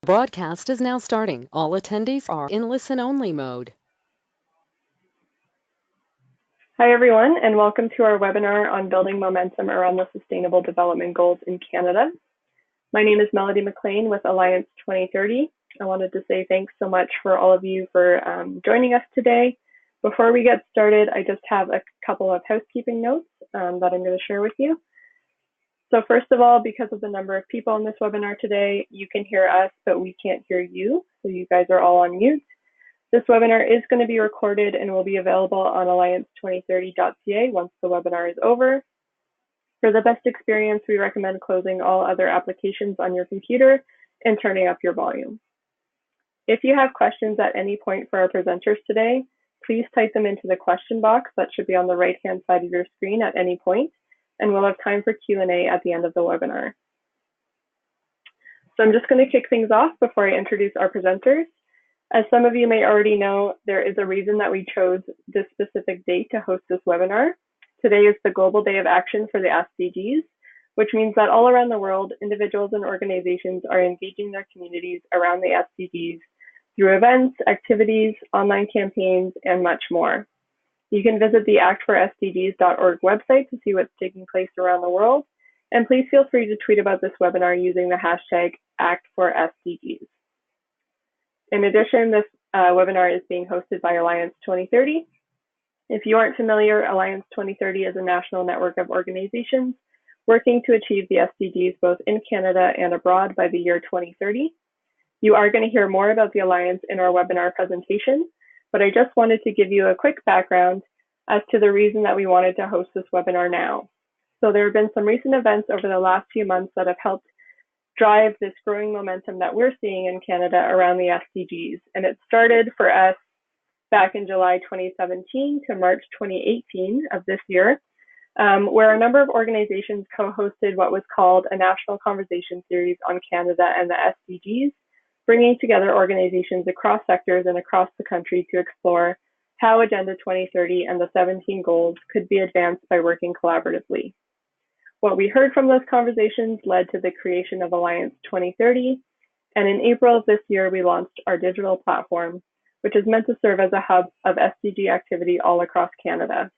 Broadcast is now starting. All attendees are in listen-only mode. Hi, everyone, and welcome to our webinar on building momentum around the Sustainable Development Goals in Canada. My name is Melody McLean with Alliance 2030. I wanted to say thanks so much for all of you for joining us today. Before we get started, I just have a couple of housekeeping notes that I'm going to share with you. So first of all, because of the number of people in this webinar today, you can hear us, but we can't hear you. So you guys are all on mute. This webinar is going to be recorded and will be available on alliance2030.ca once the webinar is over. For the best experience, we recommend closing all other applications on your computer and turning up your volume. If you have questions at any point for our presenters today, please type them into the question box that should be on the right-hand side of your screen at any point, and we'll have time for Q&A at the end of the webinar. So I'm just going to kick things off before I introduce our presenters. As some of you may already know, there is a reason that we chose this specific date to host this webinar. Today is the Global Day of Action for the SDGs, which means that all around the world, individuals and organizations are engaging their communities around the SDGs through events, activities, online campaigns, and much more. You can visit the actforsdgs.org website to see what's taking place around the world, and please feel free to tweet about this webinar using the hashtag #ActForSDGs. In addition, this webinar is being hosted by Alliance 2030. If you aren't familiar, Alliance 2030 is a national network of organizations working to achieve the SDGs both in Canada and abroad by the year 2030. You are going to hear more about the Alliance in our webinar presentation, but I just wanted to give you a quick background as to the reason that we wanted to host this webinar now. So there have been some recent events over the last few months that have helped drive this growing momentum that we're seeing in Canada around the SDGs. And it started for us back in July 2017 to March 2018 of this year, where a number of organizations co-hosted what was called a national conversation series on Canada and the SDGs, bringing together organizations across sectors and across the country to explore how Agenda 2030 and the 17 goals could be advanced by working collaboratively. What we heard from those conversations led to the creation of Alliance 2030, and in April of this year, we launched our digital platform, which is meant to serve as a hub of SDG activity all across Canada.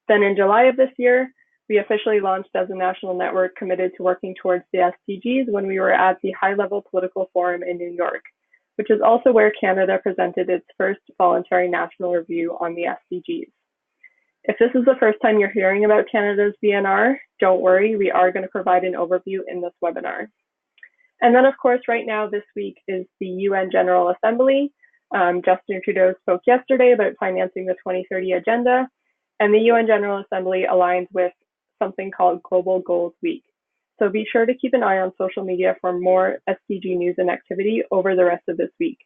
Then in July of this year, we officially launched as a national network committed to working towards the SDGs when we were at the High-Level Political Forum in New York, which is also where Canada presented its first voluntary national review on the SDGs. If this is the first time you're hearing about Canada's VNR, don't worry, we are going to provide an overview in this webinar. And then, of course, right now this week is the UN General Assembly. Justin Trudeau spoke yesterday about financing the 2030 agenda, and the UN General Assembly aligns with something called Global Goals Week. So be sure to keep an eye on social media for more SDG news and activity over the rest of this week.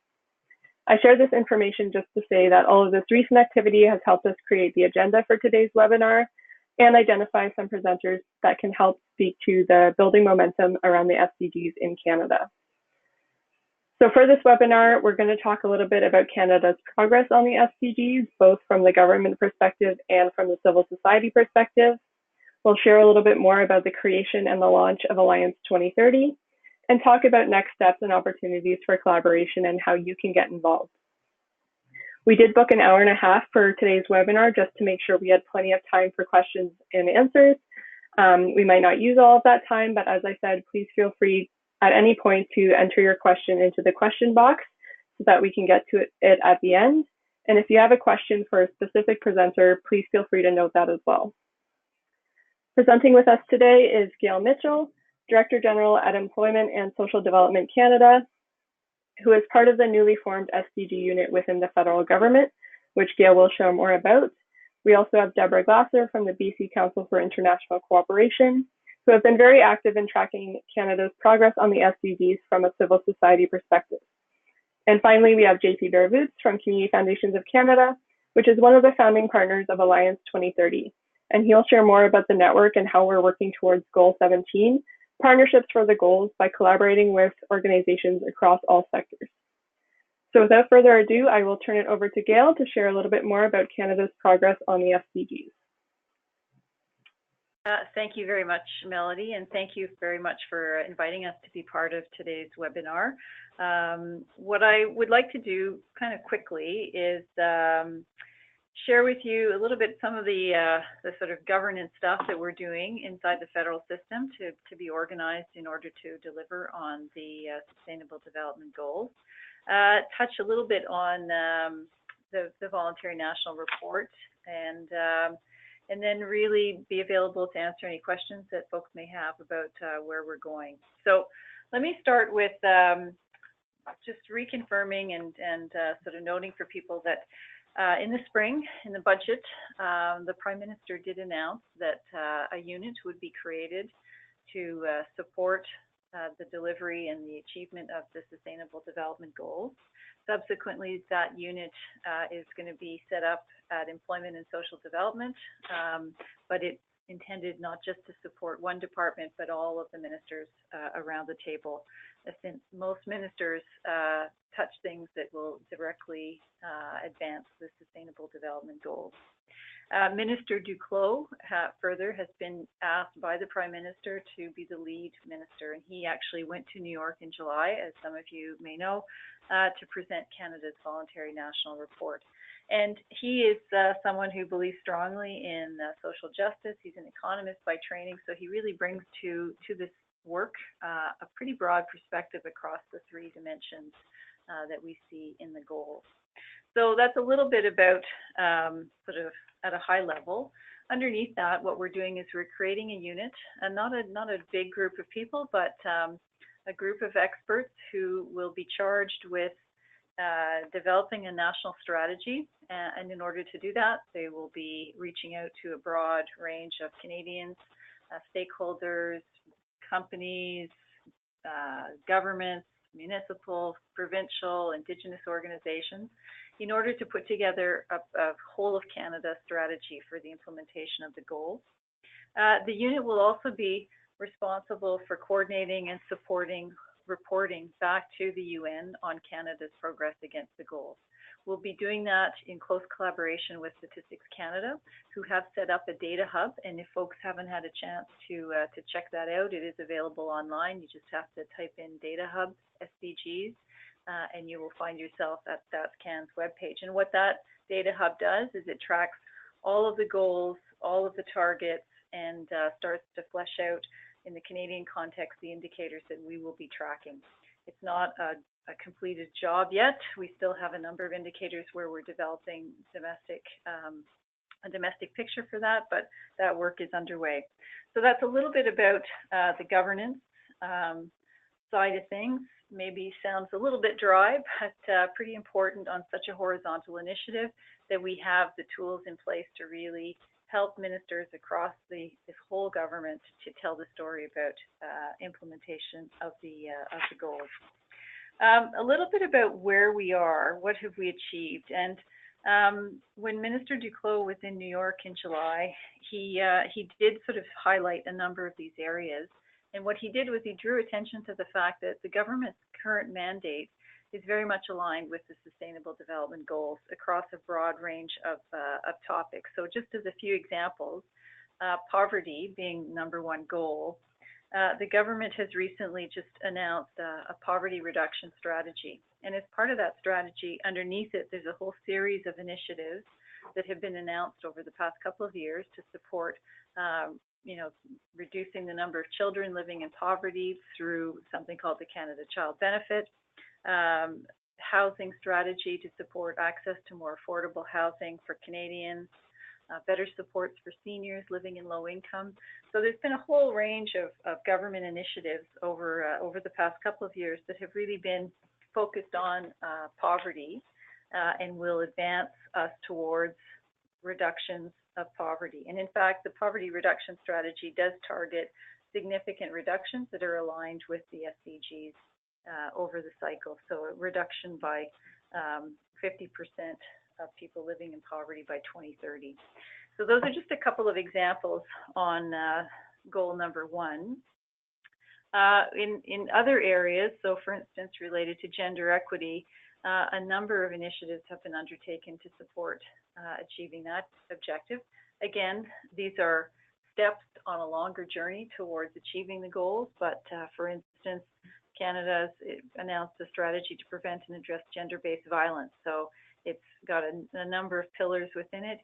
I share this information just to say that all of this recent activity has helped us create the agenda for today's webinar and identify some presenters that can help speak to the building momentum around the SDGs in Canada. So for this webinar, we're going to talk a little bit about Canada's progress on the SDGs, both from the government perspective and from the civil society perspective. We'll share a little bit more about the creation and the launch of Alliance 2030 and talk about next steps and opportunities for collaboration and how you can get involved. We did book an hour and a half for today's webinar just to make sure we had plenty of time for questions and answers. We might not use all of that time, but as I said, please feel free at any point to enter your question into the question box so that we can get to it at the end. And if you have a question for a specific presenter, please feel free to note that as well. Presenting with us today is Gail Mitchell, Director General at Employment and Social Development Canada, who is part of the newly formed SDG unit within the federal government, which Gail will share more about. We also have Deborah Glasser from the BC Council for International Cooperation, who have been very active in tracking Canada's progress on the SDGs from a civil society perspective. And finally, we have JP Bervoots from Community Foundations of Canada, which is one of the founding partners of Alliance 2030. And he'll share more about the network and how we're working towards Goal 17, partnerships for the goals by collaborating with organizations across all sectors. So without further ado, I will turn it over to Gail to share a little bit more about Canada's progress on the SDGs. Thank you very much, Melody, and thank you very much for inviting us to be part of today's webinar. What I would like to do kind of quickly is share with you a little bit some of the sort of governance stuff that we're doing inside the federal system to be organized in order to deliver on the Sustainable Development Goals. Touch a little bit on the Voluntary National Report, and then really be available to answer any questions that folks may have about where we're going. So let me start with just reconfirming and sort of noting for people that in the spring, in the budget, the Prime Minister did announce that a unit would be created to support the delivery and the achievement of the Sustainable Development Goals. Subsequently, that unit is going to be set up at Employment and Social Development, but it's intended not just to support one department, but all of the ministers around the table, since most ministers touch things that will directly advance the Sustainable Development Goals. Minister Duclos further has been asked by the Prime Minister to be the lead minister, and he actually went to New York in July, as some of you may know, to present Canada's Voluntary National Report. And he is someone who believes strongly in social justice. He's an economist by training, so he really brings to this work a pretty broad perspective across the three dimensions that we see in the goals. So that's a little bit about sort of at a high level. Underneath that, what we're doing is we're creating a unit, and not a big group of people, but a group of experts who will be charged with developing a national strategy. And in order to do that, they will be reaching out to a broad range of Canadians, stakeholders, companies, governments, municipal, provincial, Indigenous organizations, in order to put together a whole of Canada strategy for the implementation of the goals. The unit will also be responsible for coordinating and supporting reporting back to the UN on Canada's progress against the goals. We'll be doing that in close collaboration with Statistics Canada, who have set up a data hub. And if folks haven't had a chance to check that out, it is available online. You just have to type in Data Hub, SDGs, and you will find yourself at StatsCan's webpage. And what that data hub does is it tracks all of the goals, all of the targets, and starts to flesh out in the Canadian context the indicators that we will be tracking. It's not a completed job yet. We still have a number of indicators where we're developing a domestic picture for that, but that work is underway. So that's a little bit about the governance side of things. Maybe sounds a little bit dry, but pretty important on such a horizontal initiative that we have the tools in place to really help ministers across this whole government to tell the story about implementation of the goals. A little bit about where we are, what have we achieved, and when Minister Duclos was in New York in July, he did sort of highlight a number of these areas. And what he did was he drew attention to the fact that the government's current mandate is very much aligned with the Sustainable Development Goals across a broad range of topics. So just as a few examples, poverty being #1 goal, the government has recently just announced a poverty reduction strategy. And as part of that strategy, underneath it, there's a whole series of initiatives that have been announced over the past couple of years to support reducing the number of children living in poverty through something called the Canada Child Benefit, housing strategy to support access to more affordable housing for Canadians, better supports for seniors living in low income. So there's been a whole range of government initiatives over the past couple of years that have really been focused on poverty and will advance us towards reductions of poverty. And in fact, the poverty reduction strategy does target significant reductions that are aligned with the SDGs over the cycle. So a reduction by 50% of people living in poverty by 2030. So those are just a couple of examples on goal #1. In other areas, so for instance, related to gender equity, a number of initiatives have been undertaken to support achieving that objective. Again, these are steps on a longer journey towards achieving the goals. But for instance, Canada has announced a strategy to prevent and address gender-based violence. So it's got a number of pillars within it.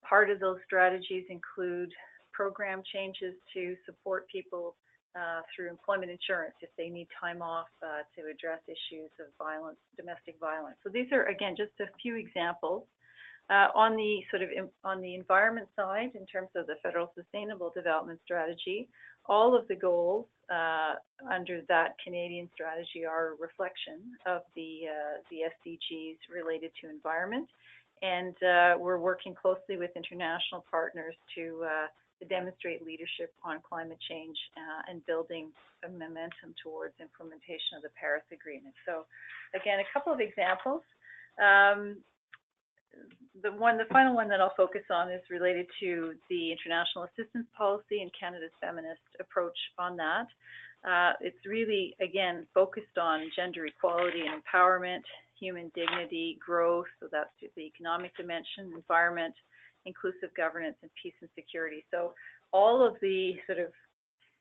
Part of those strategies include program changes to support people through employment insurance if they need time off to address issues of violence, domestic violence. So these are, again, just a few examples. On the environment side, in terms of the Federal Sustainable Development Strategy, all of the goals under that Canadian strategy are a reflection of the SDGs related to environment. And we're working closely with international partners to demonstrate leadership on climate change and building a momentum towards implementation of the Paris Agreement. So again, a couple of examples. The final one that I'll focus on is related to the international assistance policy and Canada's feminist approach on that. It's really, again, focused on gender equality and empowerment, human dignity, growth, so that's the economic dimension, environment, inclusive governance, and peace and security. So all of the sort of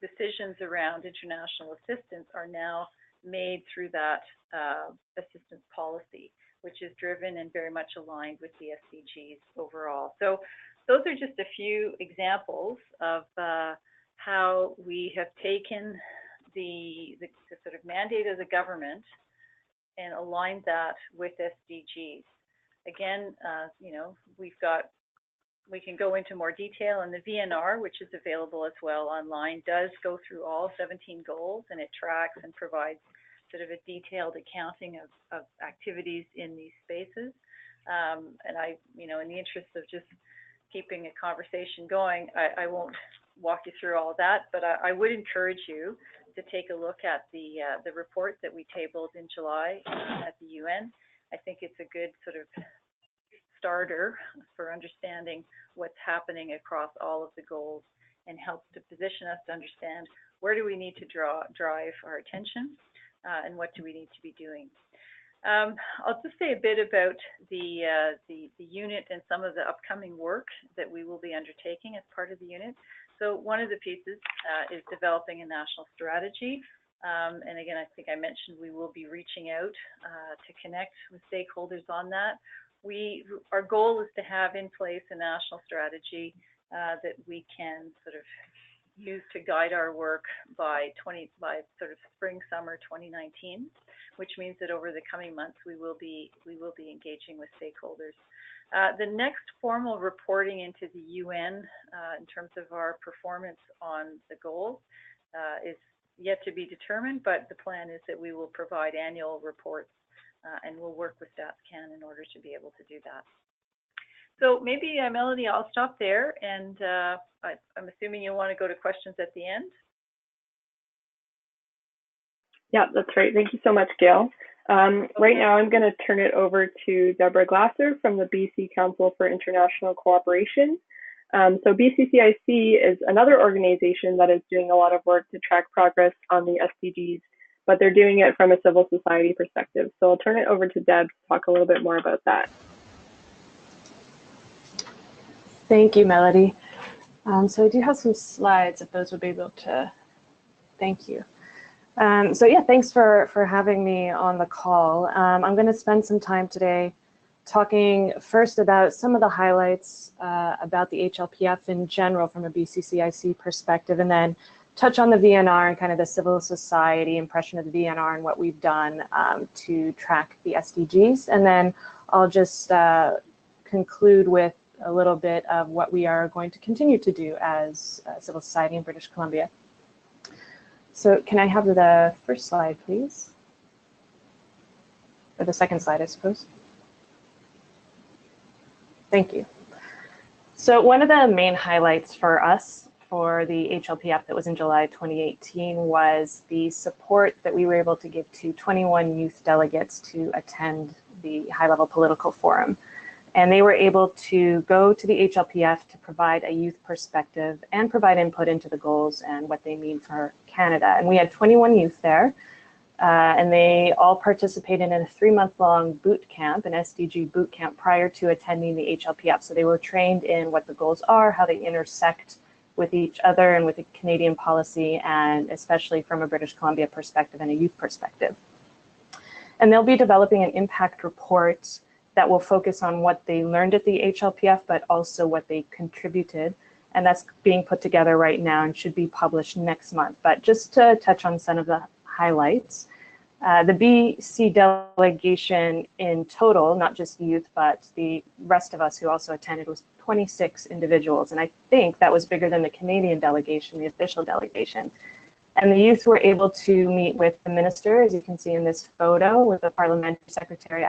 decisions around international assistance are now made through that assistance policy, which is driven and very much aligned with the SDGs overall. So those are just a few examples of how we have taken the sort of mandate of the government and aligned that with SDGs. Again, you know, we can go into more detail, and the VNR, which is available as well online, does go through all 17 goals, and it tracks and provides sort of a detailed accounting of activities in these spaces. And I, you know, in the interest of just keeping a conversation going, I won't walk you through all that, but I would encourage you to take a look at the report that we tabled in July at the UN. I think it's a good sort of starter for understanding what's happening across all of the goals and helps to position us to understand where do we need to drive our attention and what do we need to be doing. I'll just say a bit about the unit and some of the upcoming work that we will be undertaking as part of the unit. So one of the pieces is developing a national strategy. And again, I think I mentioned we will be reaching out to connect with stakeholders on that. Our goal is to have in place a national strategy that we can sort of use to guide our work by sort of spring, summer 2019, which means that over the coming months we will be engaging with stakeholders. The next formal reporting into the UN in terms of our performance on the goals is yet to be determined, but the plan is that we will provide annual reports and we'll work with StatsCan in order to be able to do that. So maybe, Melody, I'll stop there, and I'm assuming you'll want to go to questions at the end. Yeah, that's right. Thank you so much, Gail. Right now, I'm going to turn it over to Deborah Glasser from the BC Council for International Cooperation. So BCCIC is another organization that is doing a lot of work to track progress on the SDGs, but they're doing it from a civil society perspective. So I'll turn it over to Deb to talk a little bit more about that. Thank you, Melody. So I do have some slides if those would be able to, thank you. So yeah, thanks for having me on the call. I'm going to spend some time today talking first about some of the highlights about the HLPF in general from a BCCIC perspective, and then touch on the VNR and kind of the civil society impression of the VNR and what we've done to track the SDGs. And then I'll just conclude with a little bit of what we are going to continue to do as civil society in British Columbia. So can I have the first slide, please? Or the second slide, I suppose. Thank you. So one of the main highlights for us for the HLPF that was in July 2018 was the support that we were able to give to 21 youth delegates to attend the high-level political forum. And they were able to go to the HLPF to provide a youth perspective and provide input into the goals and what they mean for Canada. And we had 21 youth there, and they all participated in a 3-month-long boot camp, an SDG boot camp, prior to attending the HLPF. So they were trained in what the goals are, how they intersect with each other and with the Canadian policy, and especially from a British Columbia perspective and a youth perspective. And they'll be developing an impact report that will focus on what they learned at the HLPF, but also what they contributed. And that's being put together right now and should be published next month. But just to touch on some of the highlights, the BC delegation in total, not just youth, but the rest of us who also attended, was 26 individuals. And I think that was bigger than the Canadian delegation, the official delegation. And the youth were able to meet with the minister, as you can see in this photo, with the parliamentary secretary,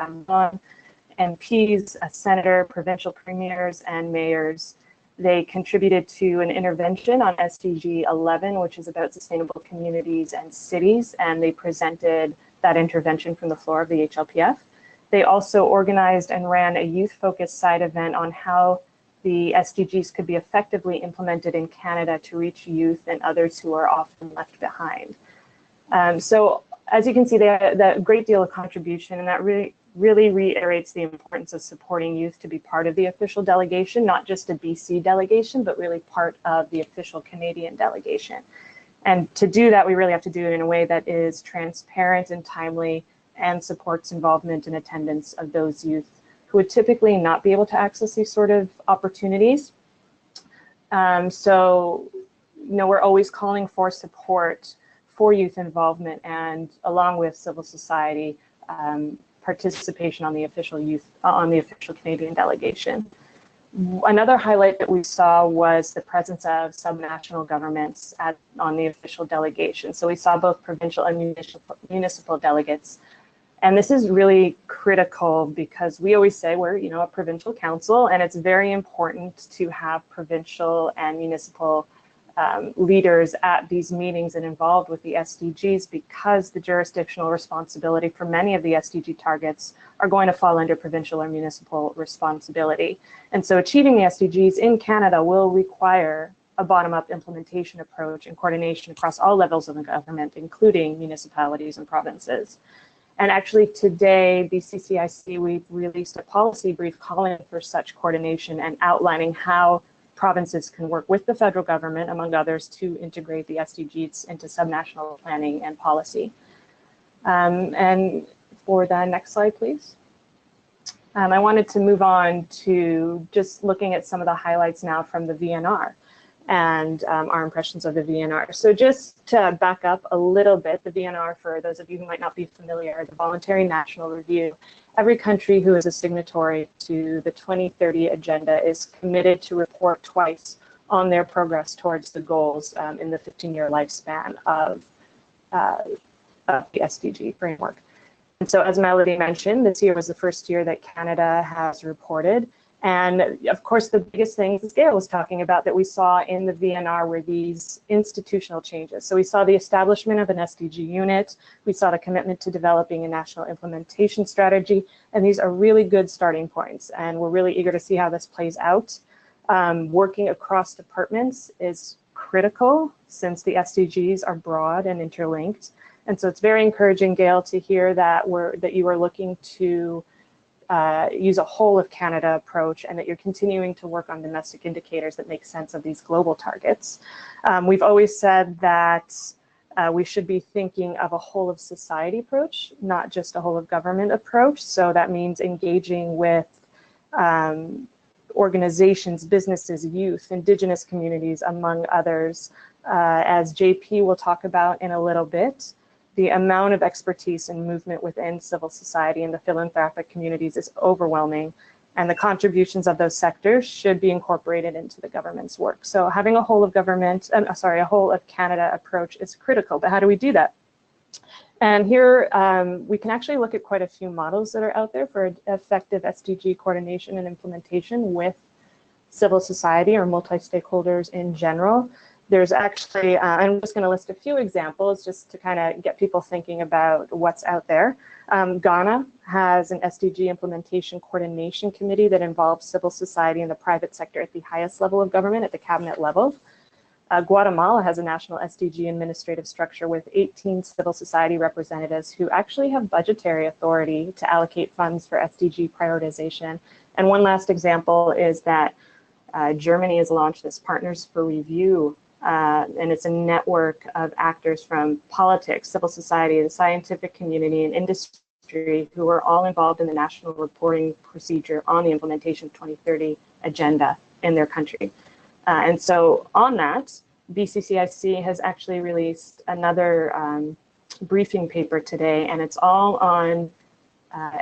MPs, a senator, provincial premiers, and mayors. They contributed to an intervention on SDG 11, which is about sustainable communities and cities, and they presented that intervention from the floor of the HLPF. They also organized and ran a youth-focused side event on how the SDGs could be effectively implemented in Canada to reach youth and others who are often left behind. So as you can see, they had a great deal of contribution, and that really reiterates the importance of supporting youth to be part of the official delegation, not just a BC delegation, but really part of the official Canadian delegation. And to do that, we really have to do it in a way that is transparent and timely and supports involvement and attendance of those youth who would typically not be able to access these sort of opportunities. So, we're always calling for support for youth involvement, and along with civil society, participation on the official Canadian delegation. Another highlight that we saw was the presence of subnational governments on the official delegation. So we saw both provincial and municipal delegates. And this is really critical because we always say we're, a provincial council, and it's very important to have provincial and municipal leaders at these meetings and involved with the SDGs, because the jurisdictional responsibility for many of the SDG targets are going to fall under provincial or municipal responsibility. And so achieving the SDGs in Canada will require a bottom-up implementation approach and coordination across all levels of the government, including municipalities and provinces. And actually today, BCCIC, we've released a policy brief calling for such coordination and outlining how provinces can work with the federal government, among others, to integrate the SDGs into subnational planning and policy. And for the next slide, please. I wanted to move on to just looking at some of the highlights now from the VNR and our impressions of the VNR. So just to back up a little bit, the VNR, for those of you who might not be familiar, the Voluntary National Review. Every country who is a signatory to the 2030 agenda is committed to report twice on their progress towards the goals in the 15-year lifespan of the SDG framework. And so, as Melody mentioned, this year was the first year that Canada has reported. And of course, the biggest things, as Gail was talking about, that we saw in the VNR were these institutional changes. So we saw the establishment of an SDG unit, we saw the commitment to developing a national implementation strategy, and these are really good starting points. And we're really eager to see how this plays out. Working across departments is critical, since the SDGs are broad and interlinked. And so it's very encouraging, Gail, to hear that you are looking to use a whole of Canada approach, and that you're continuing to work on domestic indicators that make sense of these global targets. We've always said that we should be thinking of a whole of society approach, not just a whole of government approach. So that means engaging with organizations, businesses, youth, Indigenous communities, among others. As JP will talk about in a little bit, the amount of expertise and movement within civil society and the philanthropic communities is overwhelming, and the contributions of those sectors should be incorporated into the government's work. So having a whole of a whole of Canada approach is critical, but how do we do that? And here we can actually look at quite a few models that are out there for effective SDG coordination and implementation with civil society or multi-stakeholders in general. There's actually, I'm just going to list a few examples just to kind of get people thinking about what's out there. Ghana has an SDG implementation coordination committee that involves civil society and the private sector at the highest level of government, at the cabinet level. Guatemala has a national SDG administrative structure with 18 civil society representatives who actually have budgetary authority to allocate funds for SDG prioritization. And one last example is that Germany has launched this Partners for Review, and it's a network of actors from politics, civil society, the scientific community, and industry who are all involved in the national reporting procedure on the implementation of 2030 agenda in their country. And so on that, BCCIC has actually released another briefing paper today, and it's all on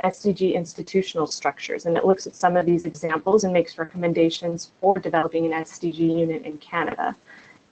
SDG institutional structures, and it looks at some of these examples and makes recommendations for developing an SDG unit in Canada.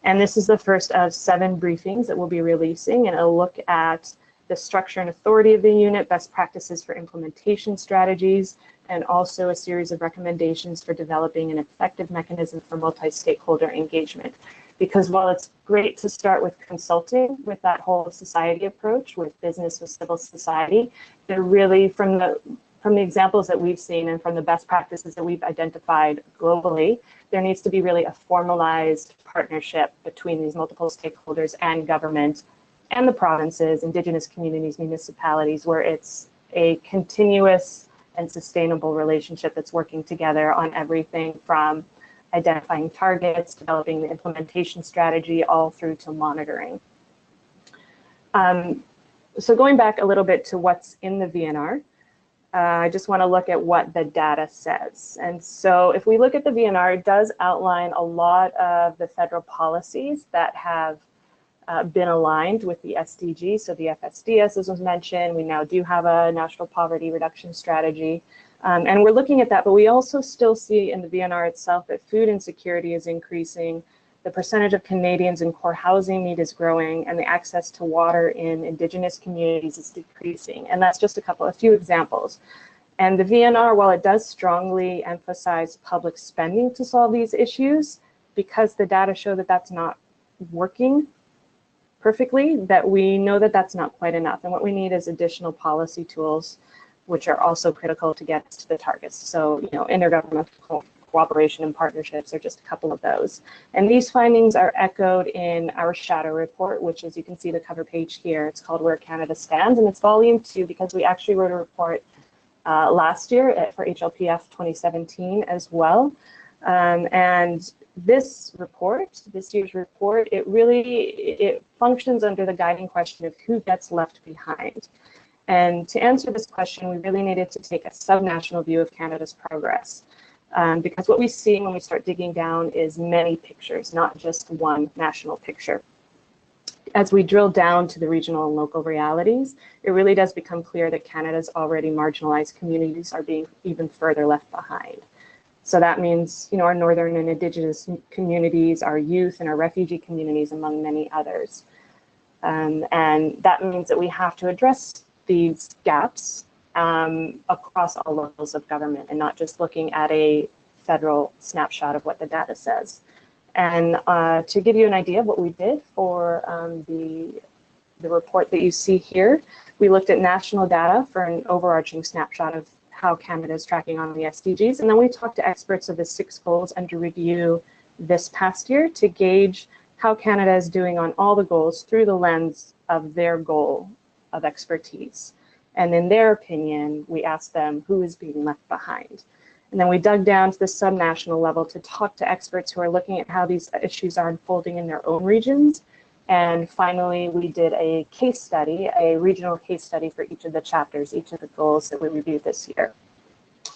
And this is the first of 7 briefings that we'll be releasing, and it'll look at the structure and authority of the unit, best practices for implementation strategies, and also a series of recommendations for developing an effective mechanism for multi-stakeholder engagement. Because while it's great to start with consulting with that whole society approach, with business, with civil society, they're really, from the examples that we've seen and from the best practices that we've identified globally, there needs to be really a formalized partnership between these multiple stakeholders and government and the provinces, Indigenous communities, municipalities, where it's a continuous and sustainable relationship that's working together on everything from identifying targets, developing the implementation strategy, all through to monitoring. So going back a little bit to what's in the VNR, I just want to look at what the data says. And so if we look at the VNR, it does outline a lot of the federal policies that have been aligned with the SDGs. So the FSDS, as was mentioned, we now do have a national poverty reduction strategy. And we're looking at that, but we also still see in the VNR itself that food insecurity is increasing, the percentage of Canadians in core housing need is growing, and the access to water in Indigenous communities is decreasing. And that's just a few examples. And the VNR, while it does strongly emphasize public spending to solve these issues, because the data show that that's not working perfectly, that we know that that's not quite enough. And what we need is additional policy tools, which are also critical to get to the targets. So, intergovernmental cooperation and partnerships are just a couple of those. And these findings are echoed in our shadow report, which, as you can see the cover page here, it's called Where Canada Stands, and it's volume 2 because we actually wrote a report last year for HLPF 2017 as well. And this report, this year's report, it functions under the guiding question of who gets left behind. And to answer this question, we really needed to take a subnational view of Canada's progress. Because what we see when we start digging down is many pictures, not just one national picture. As we drill down to the regional and local realities, it really does become clear that Canada's already marginalized communities are being even further left behind. So that means, our northern and Indigenous communities, our youth, and our refugee communities, among many others. And that means that we have to address these gaps across all levels of government and not just looking at a federal snapshot of what the data says. And to give you an idea of what we did for the report that you see here, we looked at national data for an overarching snapshot of how Canada is tracking on the SDGs. And then we talked to experts of the 6 goals under review this past year to gauge how Canada is doing on all the goals through the lens of their goal of expertise. And in their opinion, we asked them who is being left behind. And then we dug down to the subnational level to talk to experts who are looking at how these issues are unfolding in their own regions. And finally, we did a case study, a regional case study for each of the chapters, each of the goals that we reviewed this year.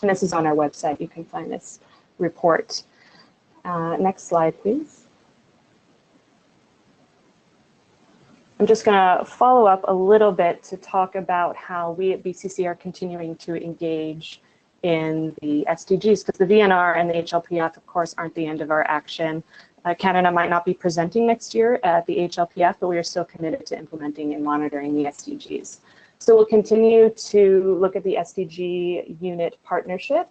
And this is on our website. You can find this report. Next slide, please. I'm just going to follow up a little bit to talk about how we at BCC are continuing to engage in the SDGs, because the VNR and the HLPF, of course, aren't the end of our action. Canada might not be presenting next year at the HLPF, but we are still committed to implementing and monitoring the SDGs. So we'll continue to look at the SDG unit partnership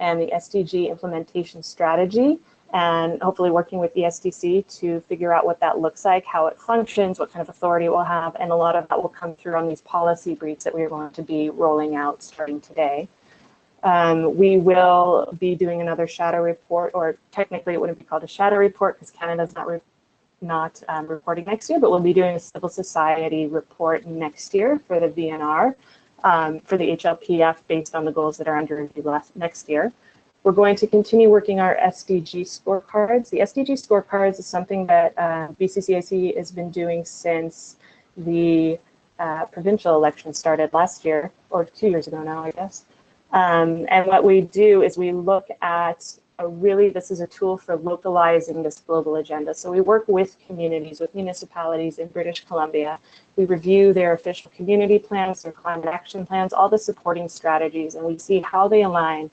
and the SDG implementation strategy, and hopefully working with the SDC to figure out what that looks like, how it functions, what kind of authority it will have, and a lot of that will come through on these policy briefs that we're going to be rolling out starting today. We will be doing another shadow report, or technically it wouldn't be called a shadow report because Canada's not reporting next year, but we'll be doing a civil society report next year for the VNR, for the HLPF based on the goals that are under review next year. We're going to continue working our SDG scorecards. The SDG scorecards is something that BCCIC has been doing since the provincial election started last year, or 2 years ago now, I guess. And what we do is we look at this is a tool for localizing this global agenda. So we work with communities, with municipalities in British Columbia. We review their official community plans, their climate action plans, all the supporting strategies, and we see how they align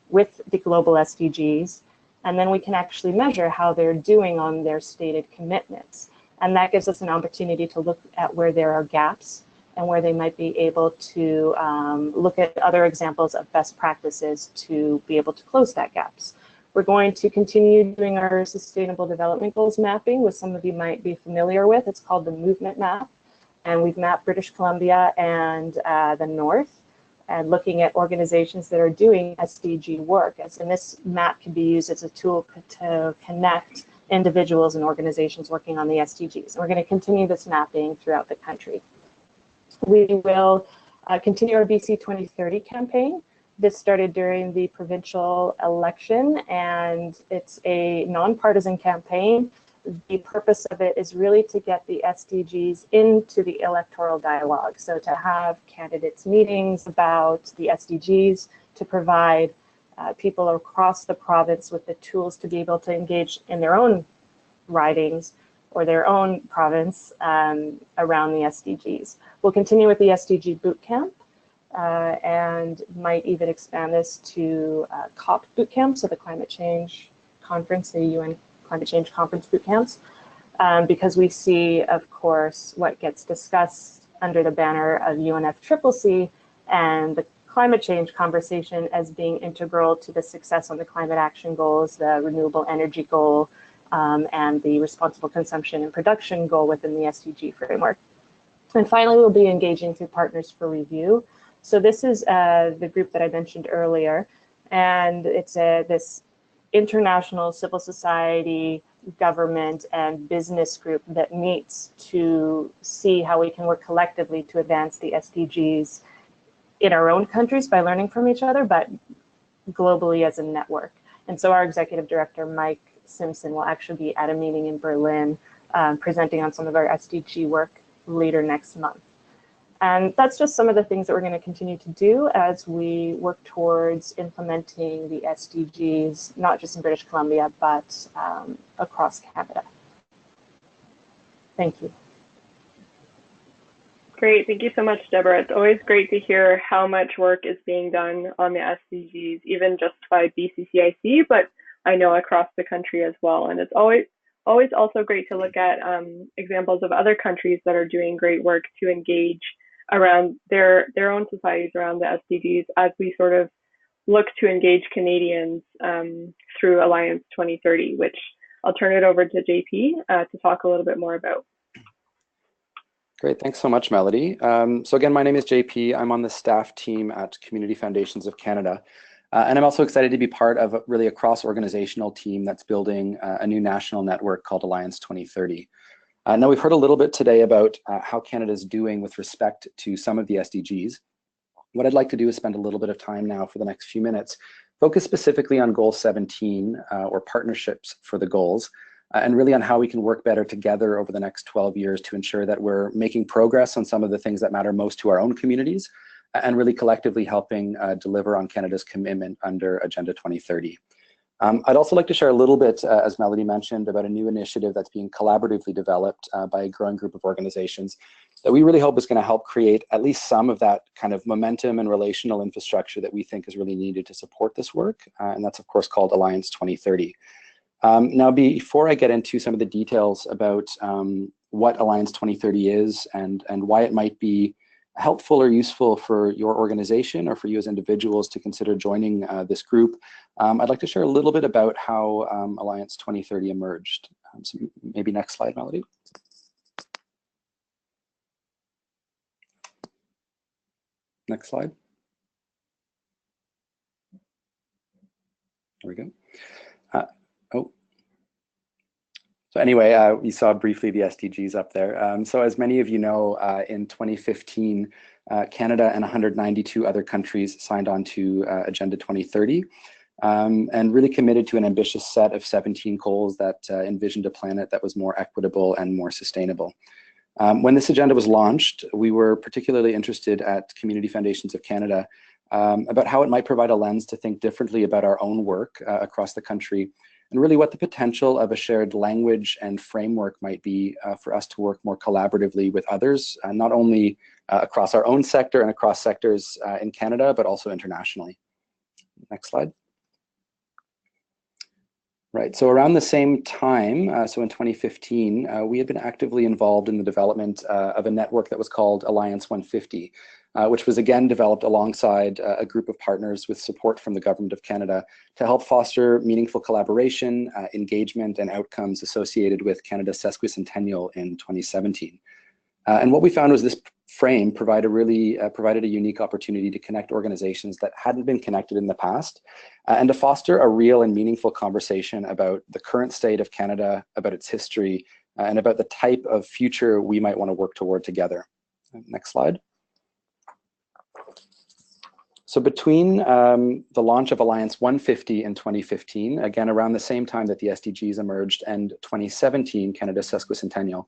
with the global SDGs. And then we can actually measure how they're doing on their stated commitments. And that gives us an opportunity to look at where there are gaps and where they might be able to look at other examples of best practices to be able to close that gaps. We're going to continue doing our Sustainable Development Goals mapping, which some of you might be familiar with. It's called the Movement Map. And we've mapped British Columbia and the North, and looking at organizations that are doing SDG work. And this map can be used as a tool to connect individuals and organizations working on the SDGs. And we're going to continue this mapping throughout the country. We will continue our BC 2030 campaign. This started during the provincial election, and it's a nonpartisan campaign. The purpose of it is really to get the SDGs into the electoral dialogue. So to have candidates meetings about the SDGs, to provide people across the province with the tools to be able to engage in their own ridings or their own province around the SDGs. We'll continue with the SDG Bootcamp and might even expand this to COP Bootcamp, so the climate change conference, the UN Climate Change Conference bootcamps, because we see, of course, what gets discussed under the banner of UNFCCC and the climate change conversation as being integral to the success on the climate action goals, the renewable energy goal, and the responsible consumption and production goal within the SDG framework. And finally, we'll be engaging through Partners for Review. So this is the group that I mentioned earlier, and it's this international civil society, government, and business group that meets to see how we can work collectively to advance the SDGs in our own countries by learning from each other, but globally as a network. And so our executive director, Mike Simpson, will actually be at a meeting in Berlin presenting on some of our SDG work later next month. And that's just some of the things that we're going to continue to do as we work towards implementing the SDGs, not just in British Columbia, but across Canada. Thank you. Great, thank you so much, Deborah. It's always great to hear how much work is being done on the SDGs, even just by BCCIC, but I know across the country as well. And it's always also great to look at examples of other countries that are doing great work to engage around their own societies around the SDGs as we sort of look to engage Canadians through Alliance 2030, which I'll turn it over to JP to talk a little bit more about. Great, thanks so much, Melody. So again, my name is JP. I'm on the staff team at Community Foundations of Canada. And I'm also excited to be part of really a cross-organizational team that's building a new national network called Alliance 2030. Now, we've heard a little bit today about how Canada is doing with respect to some of the SDGs. What I'd like to do is spend a little bit of time now for the next few minutes, focus specifically on Goal 17, or partnerships for the goals, and really on how we can work better together over the next 12 years to ensure that we're making progress on some of the things that matter most to our own communities, and really collectively helping deliver on Canada's commitment under Agenda 2030. I'd also like to share a little bit, as Melody mentioned, about a new initiative that's being collaboratively developed by a growing group of organizations that we really hope is going to help create at least some of that kind of momentum and relational infrastructure that we think is really needed to support this work. And that's, of course, called Alliance 2030. Now, before I get into some of the details about what Alliance 2030 is and why it might be helpful or useful for your organization or for you as individuals to consider joining this group, I'd like to share a little bit about how Alliance 2030 emerged. So maybe next slide, Melody. Next slide. There we go. So anyway, we saw briefly the SDGs up there. So as many of you know, in 2015, Canada and 192 other countries signed on to Agenda 2030. and really committed to an ambitious set of 17 goals that envisioned a planet that was more equitable and more sustainable. When this agenda was launched, we were particularly interested at Community Foundations of Canada about how it might provide a lens to think differently about our own work across the country, and really what the potential of a shared language and framework might be for us to work more collaboratively with others, not only across our own sector and across sectors in Canada, but also internationally. Next slide. Right, so around the same time, so in 2015, we had been actively involved in the development of a network that was called Alliance 150, which was again developed alongside a group of partners with support from the Government of Canada to help foster meaningful collaboration, engagement, and outcomes associated with Canada's sesquicentennial in 2017. And what we found was this frame provided a unique opportunity to connect organizations that hadn't been connected in the past, and to foster a real and meaningful conversation about the current state of Canada, about its history, and about the type of future we might want to work toward together. Next slide. So between the launch of Alliance 150 in 2015, again around the same time that the SDGs emerged, and 2017, Canada's sesquicentennial,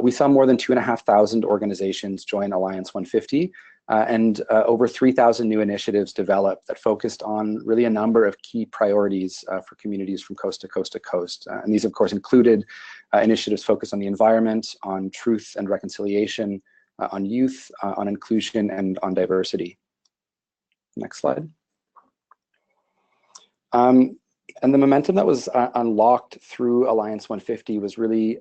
we saw more than 2,500 organizations join Alliance 150, and over 3,000 new initiatives developed that focused on really a number of key priorities for communities from coast to coast to coast. And these, of course, included initiatives focused on the environment, on truth and reconciliation, on youth, on inclusion, and on diversity. Next slide. And the momentum that was unlocked through Alliance 150 was really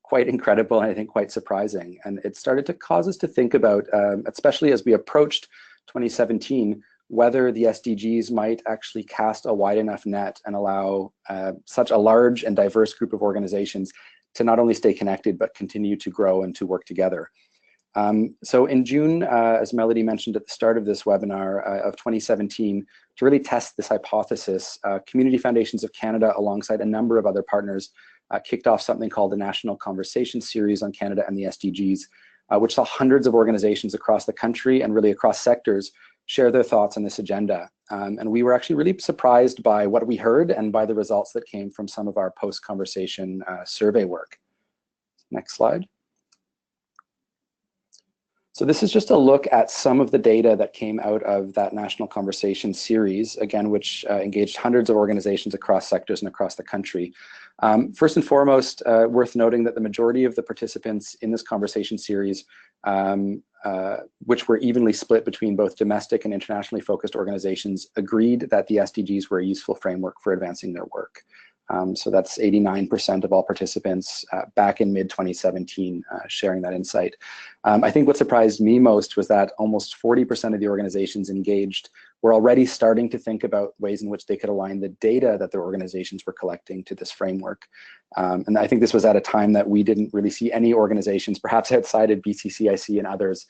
quite incredible, and I think quite surprising. And it started to cause us to think about, especially as we approached 2017, whether the SDGs might actually cast a wide enough net and allow such a large and diverse group of organizations to not only stay connected, but continue to grow and to work together. So in June, as Melody mentioned at the start of this webinar of 2017, to really test this hypothesis, Community Foundations of Canada, alongside a number of other partners, kicked off something called the National Conversation Series on Canada and the SDGs, which saw hundreds of organizations across the country and really across sectors share their thoughts on this agenda. And we were actually really surprised by what we heard and by the results that came from some of our post-conversation survey work. Next slide. So this is just a look at some of the data that came out of that National Conversation Series, again, which engaged hundreds of organizations across sectors and across the country. First and foremost, worth noting that the majority of the participants in this conversation series, which were evenly split between both domestic and internationally focused organizations, agreed that the SDGs were a useful framework for advancing their work. So that's 89% of all participants back in mid-2017 sharing that insight. I think what surprised me most was that almost 40% of the organizations engaged were already starting to think about ways in which they could align the data that their organizations were collecting to this framework. And I think this was at a time that we didn't really see any organizations, perhaps outside of BCCIC and others,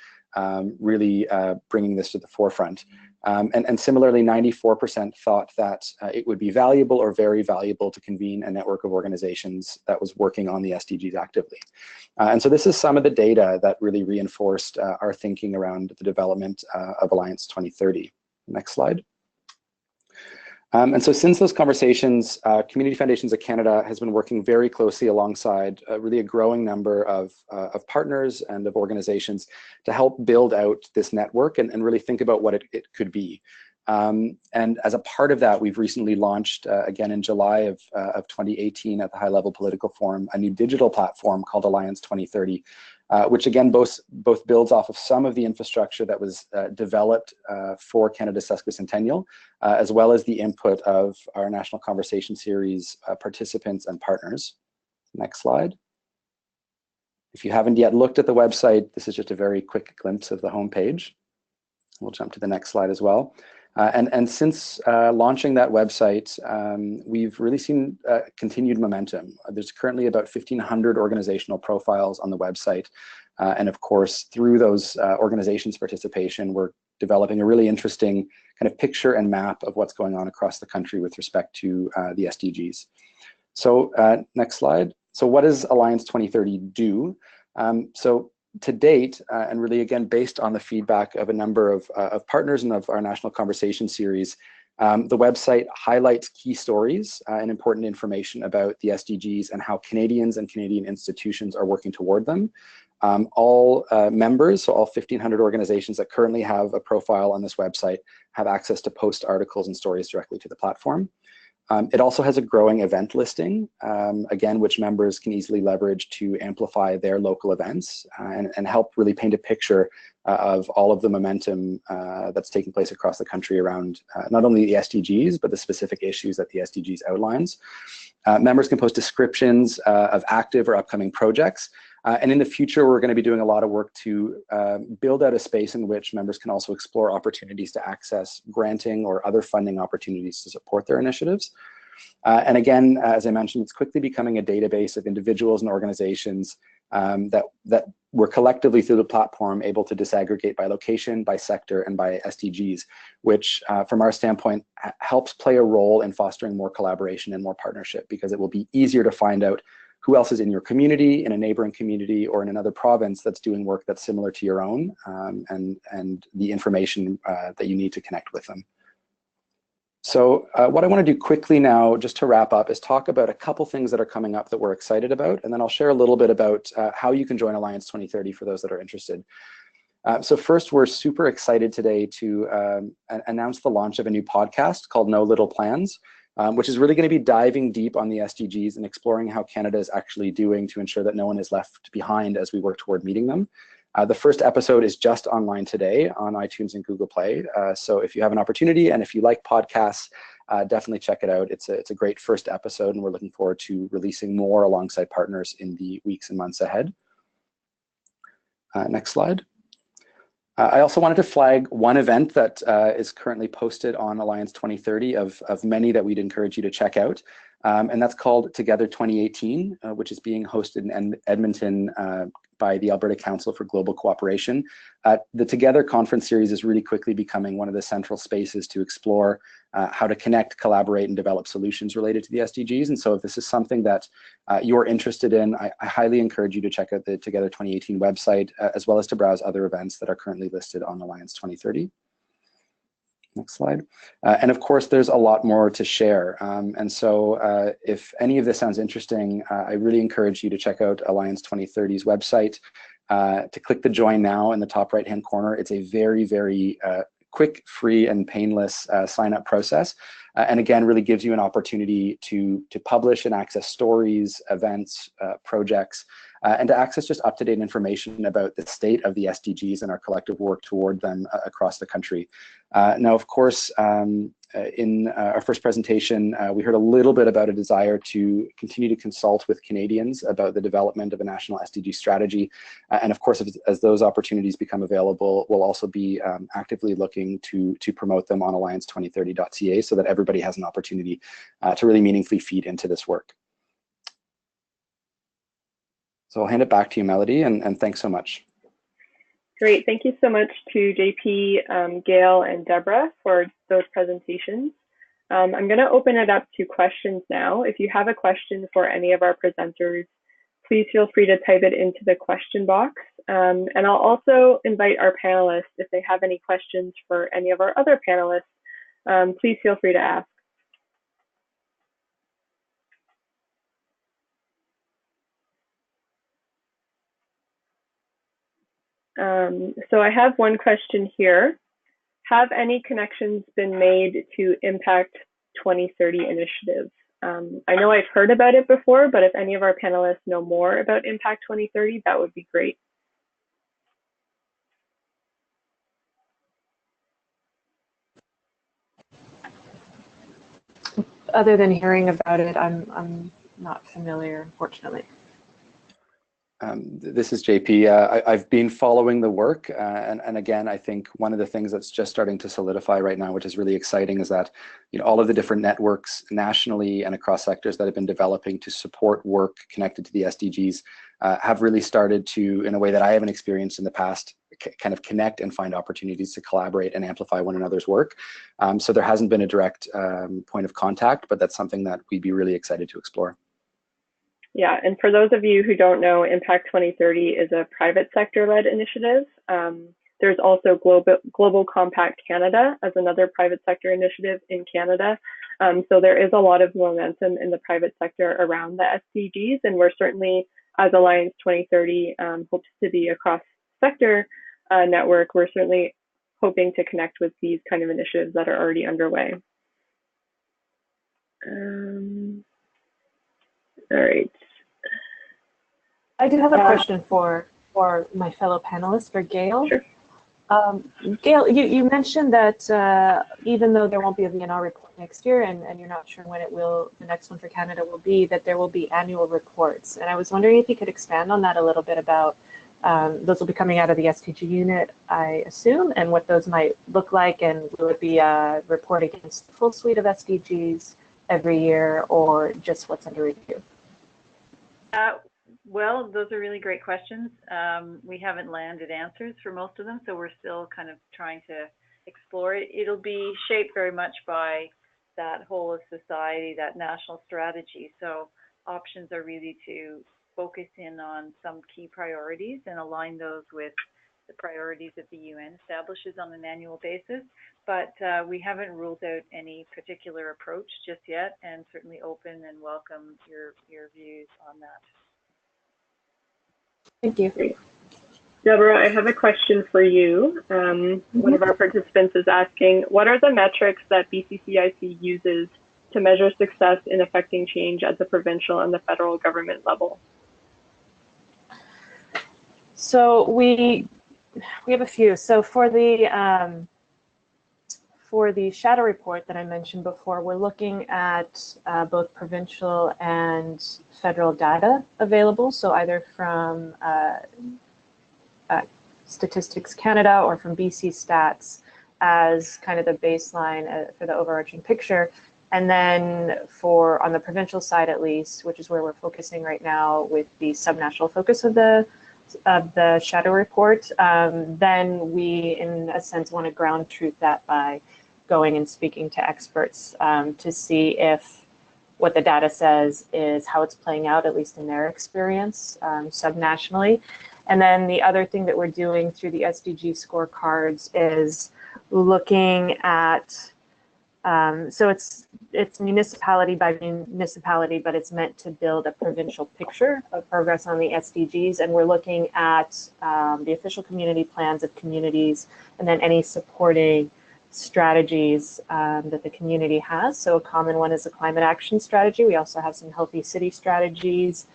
really bringing this to the forefront. And similarly, 94% thought that it would be valuable or very valuable to convene a network of organizations that was working on the SDGs actively. And so this is some of the data that really reinforced our thinking around the development of Alliance 2030. Next slide. And so since those conversations, Community Foundations of Canada has been working very closely alongside really a growing number of partners and of organizations to help build out this network and really think about what it could be. And as a part of that, we've recently launched, again in July of 2018 at the High Level Political Forum, a new digital platform called Alliance 2030, which again both builds off of some of the infrastructure that was developed for Canada's sesquicentennial, as well as the input of our National Conversation Series participants and partners. Next slide. If you haven't yet looked at the website, this is just a very quick glimpse of the homepage. We'll jump to the next slide as well. And since launching that website, we've really seen continued momentum. There's currently about 1,500 organizational profiles on the website. And of course, through those organizations' participation, we're developing a really interesting kind of picture and map of what's going on across the country with respect to the SDGs. So next slide. So what does Alliance 2030 do? So to date, and really again based on the feedback of a number of partners and of our National Conversation Series, The website highlights key stories and important information about the SDGs and how Canadians and Canadian institutions are working toward them. All members, so all 1,500 organizations that currently have a profile on this website, have access to post articles and stories directly to the platform. It also has a growing event listing, again, which members can easily leverage to amplify their local events and help really paint a picture of all of the momentum that's taking place across the country around not only the SDGs, but the specific issues that the SDGs outlines. Members can post descriptions of active or upcoming projects. And in the future, we're going to be doing a lot of work to build out a space in which members can also explore opportunities to access granting or other funding opportunities to support their initiatives. And again, as I mentioned, it's quickly becoming a database of individuals and organizations that we're collectively through the platform able to disaggregate by location, by sector, and by SDGs, which from our standpoint helps play a role in fostering more collaboration and more partnership, because it will be easier to find out who else is in your community, in a neighboring community, or in another province that's doing work that's similar to your own, and the information that you need to connect with them. So what I want to do quickly now, just to wrap up, is talk about a couple things that are coming up that we're excited about, and then I'll share a little bit about how you can join Alliance 2030 for those that are interested. So first, we're super excited today to announce the launch of a new podcast called No Little Plans, which is really going to be diving deep on the SDGs and exploring how Canada is actually doing to ensure that no one is left behind as we work toward meeting them. The first episode is just online today on iTunes and Google Play. So if you have an opportunity and if you like podcasts, definitely check it out. It's a great first episode, and we're looking forward to releasing more alongside partners in the weeks and months ahead. Next slide. I also wanted to flag one event that is currently posted on Alliance 2030 of many that we'd encourage you to check out. And that's called Together 2018, which is being hosted in Edmonton by the Alberta Council for Global Cooperation. The Together conference series is really quickly becoming one of the central spaces to explore how to connect, collaborate, and develop solutions related to the SDGs. And so if this is something that you're interested in, I highly encourage you to check out the Together 2018 website, as well as to browse other events that are currently listed on Alliance 2030. Next slide. And of course, there's a lot more to share. And so if any of this sounds interesting, I really encourage you to check out Alliance 2030's website, to click the Join Now in the top right-hand corner. It's a very, very quick, free, and painless sign-up process. And again, really gives you an opportunity to publish and access stories, events, projects, and to access just up-to-date information about the state of the SDGs and our collective work toward them across the country. Now, of course, in our first presentation, we heard a little bit about a desire to continue to consult with Canadians about the development of a national SDG strategy. And of course, as those opportunities become available, we'll also be actively looking to promote them on alliance2030.ca so that everybody has an opportunity to really meaningfully feed into this work. So I'll hand it back to you, Melody, and thanks so much. Great. Thank you so much to JP, Gail, and Deborah for those presentations. I'm going to open it up to questions now. If you have a question for any of our presenters, please feel free to type it into the question box. And I'll also invite our panelists, if they have any questions for any of our other panelists, please feel free to ask. So I have one question here. Have any connections been made to Impact 2030 initiatives? I know I've heard about it before, but if any of our panelists know more about Impact 2030, that would be great. Other than hearing about it, I'm not familiar, unfortunately. This is JP. I've been following the work, and again, I think one of the things that's just starting to solidify right now, which is really exciting, is that all of the different networks nationally and across sectors that have been developing to support work connected to the SDGs have really started to, in a way that I haven't experienced in the past, kind of connect and find opportunities to collaborate and amplify one another's work. So there hasn't been a direct point of contact, but that's something that we'd be really excited to explore. Yeah, and for those of you who don't know, Impact 2030 is a private sector-led initiative There's also Global Compact Canada as another private sector initiative in Canada. So there is a lot of momentum in the private sector around the SDGs, and we're certainly, as Alliance 2030 hopes to be a cross-sector network, we're certainly hoping to connect with these kind of initiatives that are already underway. All right. I do have a question for my fellow panelists, for Gail. Sure. Gail, you mentioned that even though there won't be a VNR report next year, and you're not sure when the next one for Canada will be, that there will be annual reports. And I was wondering if you could expand on that a little bit about those will be coming out of the SDG unit, I assume, and what those might look like, and will it be a report against the full suite of SDGs every year, or just what's under review? Well, those are really great questions. We haven't landed answers for most of them, so we're still kind of trying to explore it. It'll be shaped very much by that whole of society, that national strategy. So options are really to focus in on some key priorities and align those with the priorities that the UN establishes on an annual basis. But we haven't ruled out any particular approach just yet, and certainly open and welcome your views on that. Thank you. Great. Deborah, I have a question for you. One of our participants is asking, what are the metrics that BCCIC uses to measure success in affecting change at the provincial and the federal government level? So we have a few. So for the shadow report that I mentioned before, we're looking at both provincial and federal data available. So either from Statistics Canada or from BC Stats as kind of the baseline for the overarching picture. And then on the provincial side, at least, which is where we're focusing right now with the subnational focus of the shadow report, then we, in a sense, want to ground truth that by going and speaking to experts to see if what the data says is how it's playing out, at least in their experience, subnationally. And then the other thing that we're doing through the SDG scorecards is looking at, so it's municipality by municipality, but it's meant to build a provincial picture of progress on the SDGs. And we're looking at the official community plans of communities, and then any supporting strategies that the community has. So a common one is a climate action strategy. We also have some healthy city strategies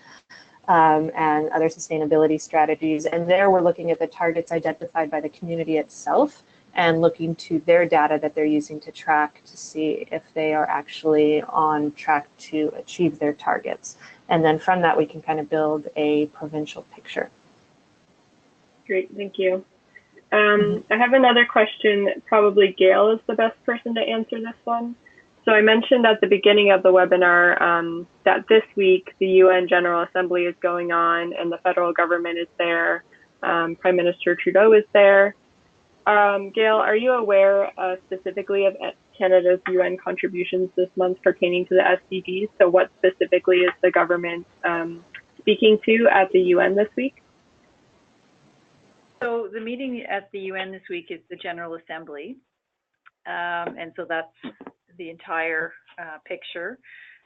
and other sustainability strategies. And there we're looking at the targets identified by the community itself and looking to their data that they're using to track to see if they are actually on track to achieve their targets. And then from that, we can kind of build a provincial picture. Great, thank you. I have another question. Probably Gail is the best person to answer this one. So I mentioned at the beginning of the webinar that this week the UN General Assembly is going on and the federal government is there. Prime Minister Trudeau is there. Gail, are you aware specifically of Canada's UN contributions this month pertaining to the SDGs? So what specifically is the government speaking to at the UN this week? So the meeting at the UN this week is the General Assembly, and so that's the entire picture.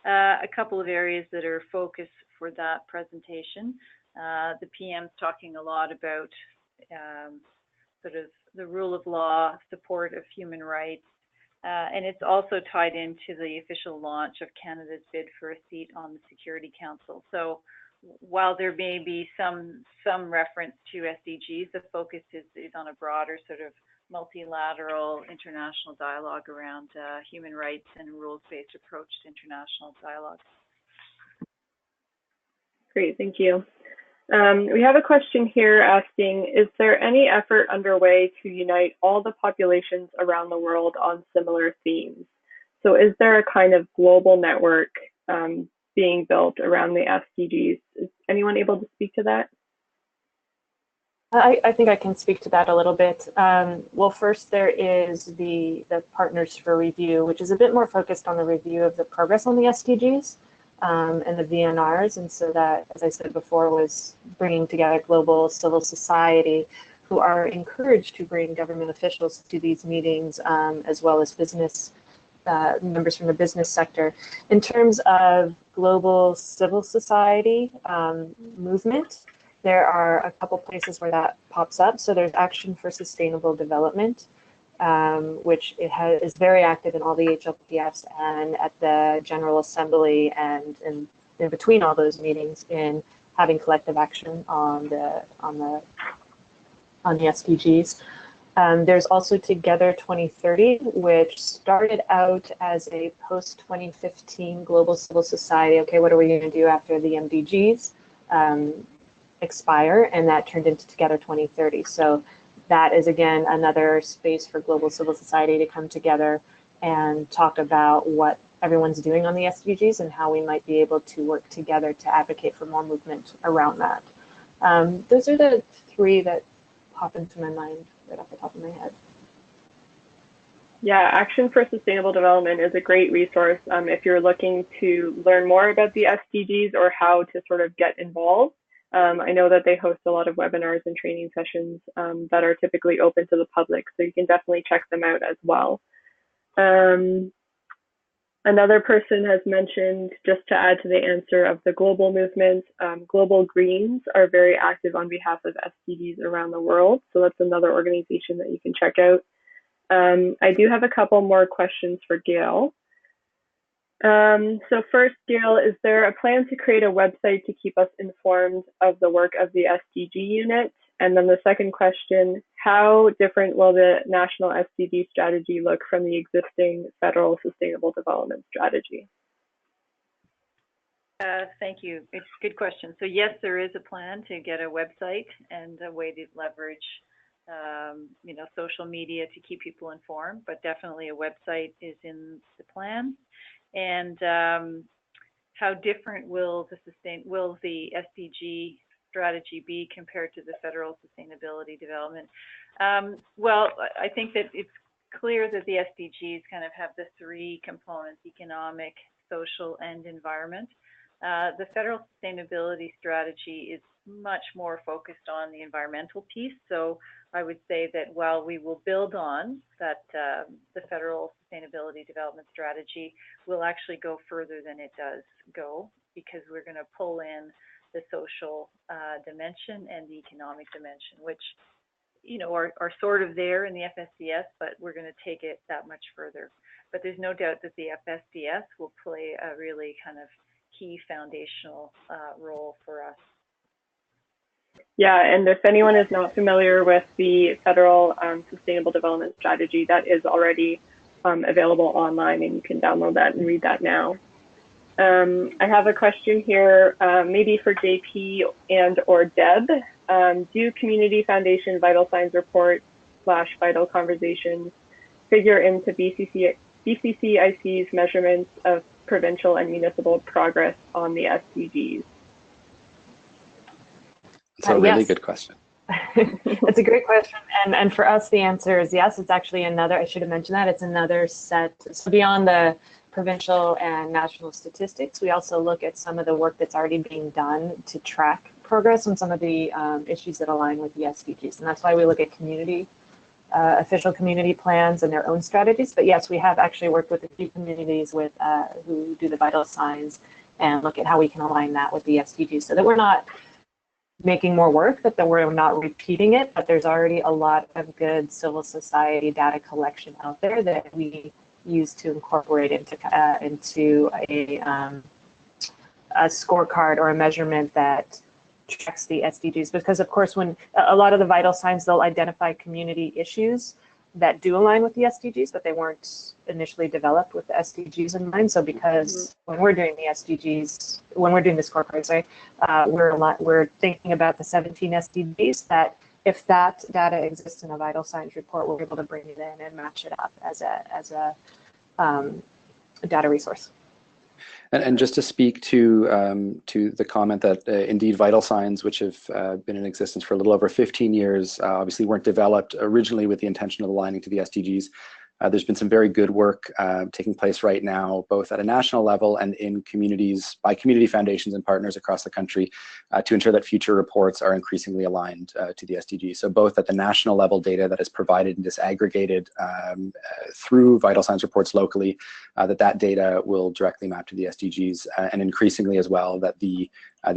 A couple of areas that are focused for that presentation. The PM's talking a lot about sort of the rule of law, support of human rights, and it's also tied into the official launch of Canada's bid for a seat on the Security Council. So while there may be some reference to SDGs, the focus is on a broader sort of multilateral international dialogue around human rights and a rules-based approach to international dialogue. Great, thank you. We have a question here asking, is there any effort underway to unite all the populations around the world on similar themes? So is there a kind of global network being built around the SDGs? Is anyone able to speak to that? I think I can speak to that a little bit. Well, first there is the Partners for Review, which is a bit more focused on the review of the progress on the SDGs and the VNRs. And so that, as I said before, was bringing together global civil society who are encouraged to bring government officials to these meetings, as well as business members from the business sector. In terms of global civil society movement, there are a couple places where that pops up. So there's Action for Sustainable Development, which is very active in all the HLPFs and at the General Assembly, and in between all those meetings in having collective action on the SDGs. There's also Together 2030, which started out as a post-2015 global civil society. Okay, what are we going to do after the MDGs expire? And that turned into Together 2030. So that is, again, another space for global civil society to come together and talk about what everyone's doing on the SDGs and how we might be able to work together to advocate for more movement around that. Those are the three that pop into my mind right off the top of my head. Yeah, Action for Sustainable Development is a great resource if you're looking to learn more about the SDGs or how to sort of get involved. I know that they host a lot of webinars and training sessions that are typically open to the public, so you can definitely check them out as well. Another person has mentioned, just to add to the answer of the global movement, Global Greens are very active on behalf of SDGs around the world. So that's another organization that you can check out. I do have a couple more questions for Gail. So first, Gail, is there a plan to create a website to keep us informed of the work of the SDG unit? And then the second question, how different will the national SDG strategy look from the existing federal sustainable development strategy? Thank you. It's a good question. So yes, there is a plan to get a website and a way to leverage social media to keep people informed, but definitely a website is in the plan. And how different will the SDG strategy be compared to the federal sustainability development? Well, I think that it's clear that the SDGs kind of have the three components: economic, social, and environment. The federal sustainability strategy is much more focused on the environmental piece. So I would say that while we will build on that, the federal sustainability development strategy will actually go further than it does go, because we're going to pull in the social dimension and the economic dimension, which are sort of there in the FSDS, but we're going to take it that much further. But there's no doubt that the FSDS will play a really kind of key foundational role for us. Yeah, and if anyone is not familiar with the federal sustainable development strategy, that is already available online, and you can download that and read that now. I have a question here, maybe for JP and or Deb. Do Community Foundation VitalSigns report / Vital Conversations figure into BCCIC's measurements of provincial and municipal progress on the SDGs? It's a really Yes. good question. It's a great question. And for us, the answer is yes. It's actually another, I should have mentioned that, it's another set. So beyond the provincial and national statistics, we also look at some of the work that's already being done to track progress on some of the issues that align with the SDGs. And that's why we look at official community plans and their own strategies. But yes, we have actually worked with a few communities who do the VitalSigns and look at how we can align that with the SDGs, so that we're not making more work, that we're not repeating it, but there's already a lot of good civil society data collection out there that we use to incorporate into a scorecard or a measurement that tracks the SDGs. Because of course, when a lot of the VitalSigns, they'll identify community issues that do align with the SDGs, but they weren't initially developed with the SDGs in mind. So because when we're doing the SDGs, when we're doing the scorecard, we're thinking about the 17 SDGs that if that data exists in a VitalSigns report, we're able to bring it in and match it up as a data resource. And just to speak to the comment that indeed VitalSigns, which have been in existence for a little over 15 years, obviously weren't developed originally with the intention of aligning to the SDGs. There's been some very good work taking place right now, both at a national level and in communities by community foundations and partners across the country to ensure that future reports are increasingly aligned to the SDGs. So both at the national level, data that is provided and disaggregated through VitalSigns reports locally, that data will directly map to the SDGs, and increasingly as well that the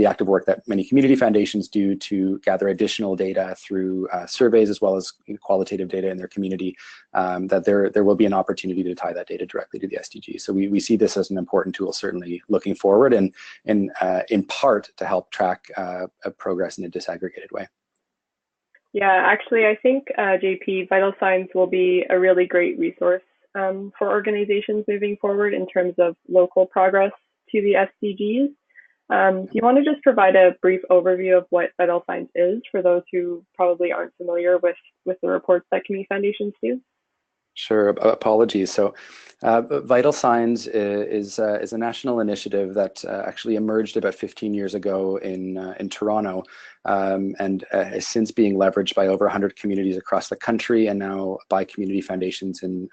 active work that many community foundations do to gather additional data through surveys as well as qualitative data in their community, that there will be an opportunity to tie that data directly to the SDGs. So we see this as an important tool, certainly looking forward, and in part to help track progress in a disaggregated way. Yeah, actually, I think, JP, VitalSigns will be a really great resource for organizations moving forward in terms of local progress to the SDGs. Do you want to just provide a brief overview of what VitalSigns is for those who probably aren't familiar with the reports that community foundations do? Sure. Apologies. So VitalSigns is a national initiative that actually emerged about 15 years ago in Toronto, and is since being leveraged by over 100 communities across the country, and now by community foundations in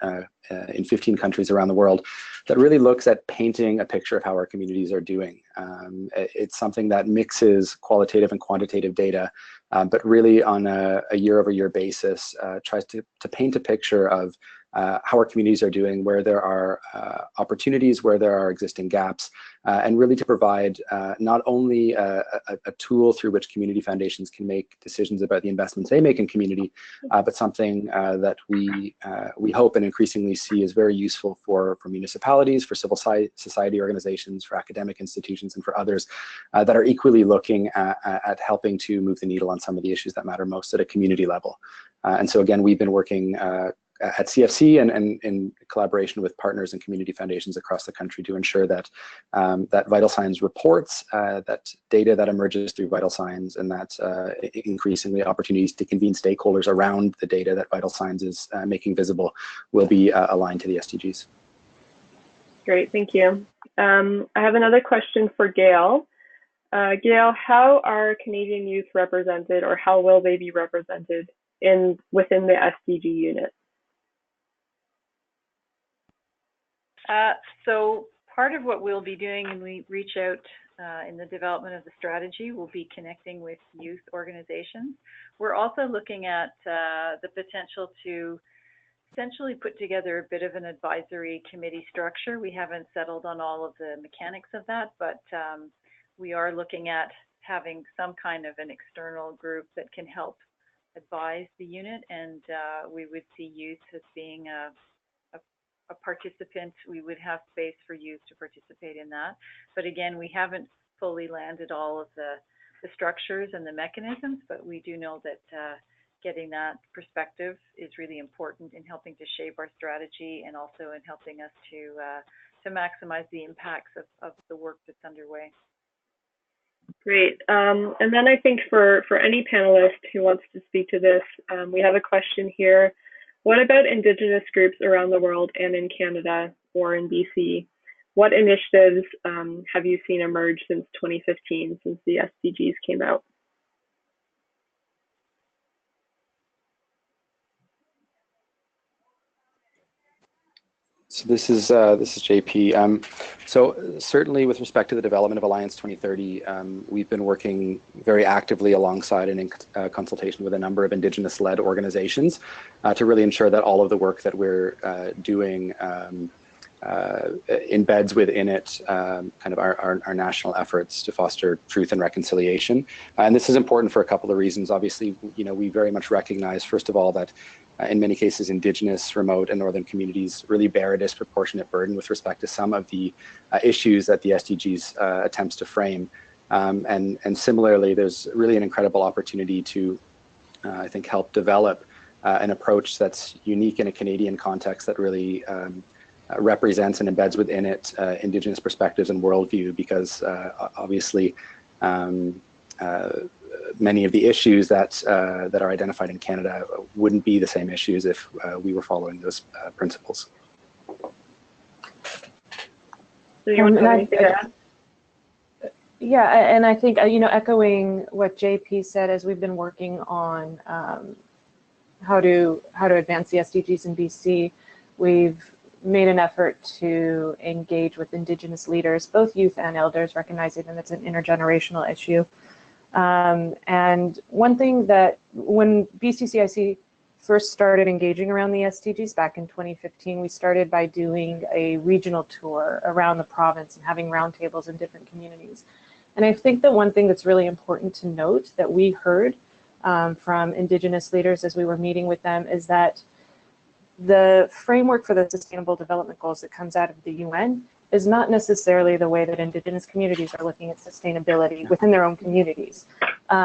15 countries around the world, that really looks at painting a picture of how our communities are doing. It's something that mixes qualitative and quantitative data, but really on a year-over-year basis tries to paint a picture of how our communities are doing, where there are opportunities, where there are existing gaps, and really to provide not only a tool through which community foundations can make decisions about the investments they make in community, but something that we hope and increasingly see is very useful for municipalities, for civil society organizations, for academic institutions, and for others that are equally looking at helping to move the needle on some of the issues that matter most at a community level. And so again, we've been working at CFC and in collaboration with partners and community foundations across the country to ensure that that VitalSigns reports, that data that emerges through VitalSigns, and that increasingly opportunities to convene stakeholders around the data that VitalSigns is making visible will be aligned to the SDGs. Great, thank you. I have another question for Gail. Gail, how are Canadian youth represented, or how will they be represented within the SDG unit? So part of what we'll be doing when we reach out in the development of the strategy will be connecting with youth organizations. We're also looking at the potential to essentially put together a bit of an advisory committee structure. We haven't settled on all of the mechanics of that, but we are looking at having some kind of an external group that can help advise the unit, and we would see youth as being a participant. We would have space for youth to participate in that. But again, we haven't fully landed all of the structures and the mechanisms, but we do know that getting that perspective is really important in helping to shape our strategy, and also in helping us to maximize the impacts of the work that's underway. Great. And then I think for any panelist who wants to speak to this, we have a question here. What about Indigenous groups around the world and in Canada or in BC? What initiatives have you seen emerge since 2015, since the SDGs came out? So this is JP. So certainly with respect to the development of Alliance 2030, we've been working very actively alongside and in consultation with a number of Indigenous-led organizations to really ensure that all of the work that we're doing embeds within it kind of our national efforts to foster truth and reconciliation. And this is important for a couple of reasons. Obviously, we very much recognize, first of all, that in many cases, Indigenous, remote, and northern communities really bear a disproportionate burden with respect to some of the issues that the SDGs attempts to frame. And similarly, there's really an incredible opportunity to, I think, help develop an approach that's unique in a Canadian context that really represents and embeds within it Indigenous perspectives and worldview, because obviously many of the issues that are identified in Canada wouldn't be the same issues if we were following those principles. So you want to anything to add? Yeah, and I think, echoing what JP said, as we've been working on how to advance the SDGs in BC, we've made an effort to engage with Indigenous leaders, both youth and elders, recognizing that it's an intergenerational issue. And one thing that when BCCIC first started engaging around the SDGs back in 2015, we started by doing a regional tour around the province and having roundtables in different communities. And I think that one thing that's really important to note that we heard from Indigenous leaders as we were meeting with them is that the framework for the Sustainable Development Goals that comes out of the UN is not necessarily the way that Indigenous communities are looking at sustainability within their own communities.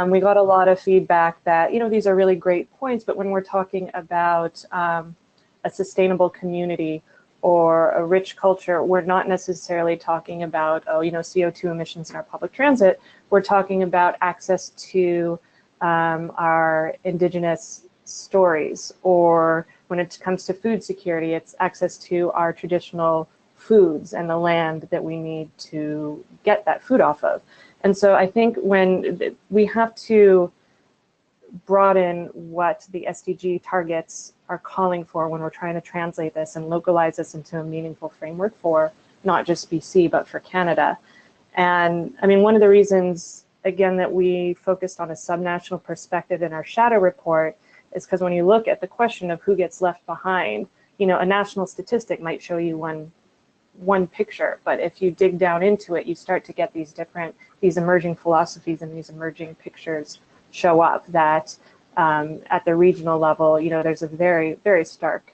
We got a lot of feedback that, you know, these are really great points, but when we're talking about a sustainable community or a rich culture, we're not necessarily talking about, oh, you know, CO2 emissions in our public transit. We're talking about access to our Indigenous stories, or when it comes to food security, it's access to our traditional foods and the land that we need to get that food off of. And so I think when we have to broaden what the SDG targets are calling for when we're trying to translate this and localize this into a meaningful framework for not just BC, but for Canada. And I mean, one of the reasons, again, that we focused on a subnational perspective in our shadow report is because when you look at the question of who gets left behind, you know, a national statistic might show you one picture, but if you dig down into it, you start to get these emerging philosophies and these emerging pictures show up that at the regional level, you know, there's a very, very stark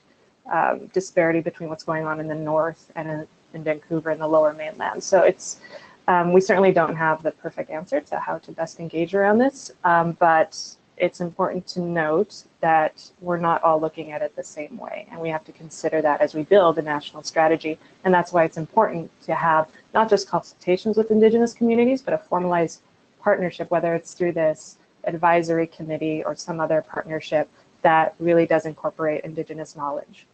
disparity between what's going on in the north and in Vancouver and the lower mainland. So it's, we certainly don't have the perfect answer to how to best engage around this, but it's important to note that we're not all looking at it the same way, and we have to consider that as we build a national strategy. And that's why it's important to have not just consultations with Indigenous communities, but a formalized partnership, whether it's through this advisory committee or some other partnership that really does incorporate Indigenous knowledge.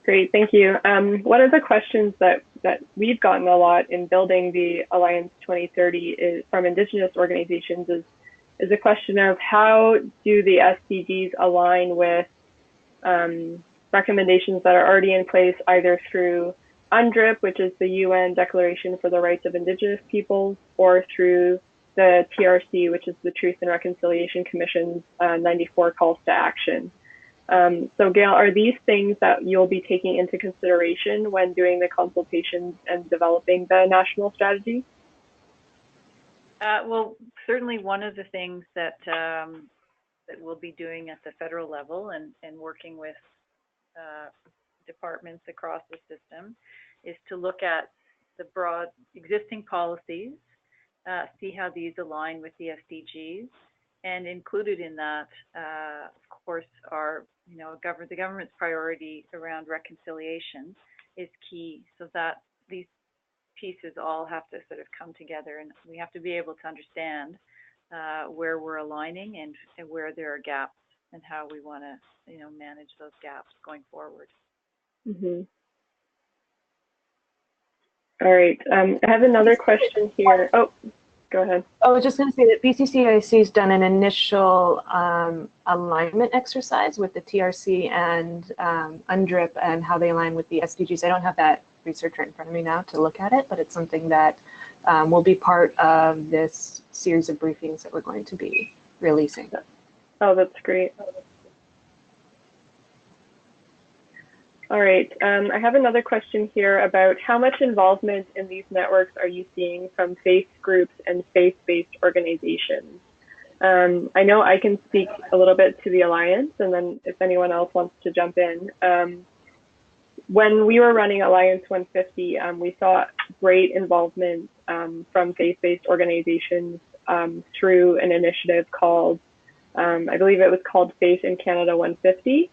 Great, thank you. One of the questions that we've gotten a lot in building the Alliance 2030 is from Indigenous organizations is a question of how do the SDGs align with recommendations that are already in place, either through UNDRIP, which is the UN Declaration for the Rights of Indigenous Peoples, or through the TRC, which is the Truth and Reconciliation Commission's 94 calls to action. So Gail, are these things that you'll be taking into consideration when doing the consultations and developing the national strategy? Well, certainly one of the things that that we'll be doing at the federal level and working with departments across the system is to look at the broad existing policies, see how these align with the SDGs, and included in that, of course, are, you know, the government's priority around reconciliation is key, so that these pieces all have to sort of come together, and we have to be able to understand where we're aligning and where there are gaps and how we want to, you know, manage those gaps going forward. Mm-hmm. All right, I have another question here. Oh, go ahead. I was just going to say that BCCIC has done an initial alignment exercise with the TRC and UNDRIP and how they align with the SDGs. I don't have that research right in front of me now to look at it, but it's something that will be part of this series of briefings that we're going to be releasing. Oh, that's great. All right, I have another question here about how much involvement in these networks are you seeing from faith groups and faith-based organizations? I know I can speak a little bit to the Alliance, and then if anyone else wants to jump in. When we were running Alliance 150, we saw great involvement from faith-based organizations through an initiative called, I believe it was called Faith in Canada 150.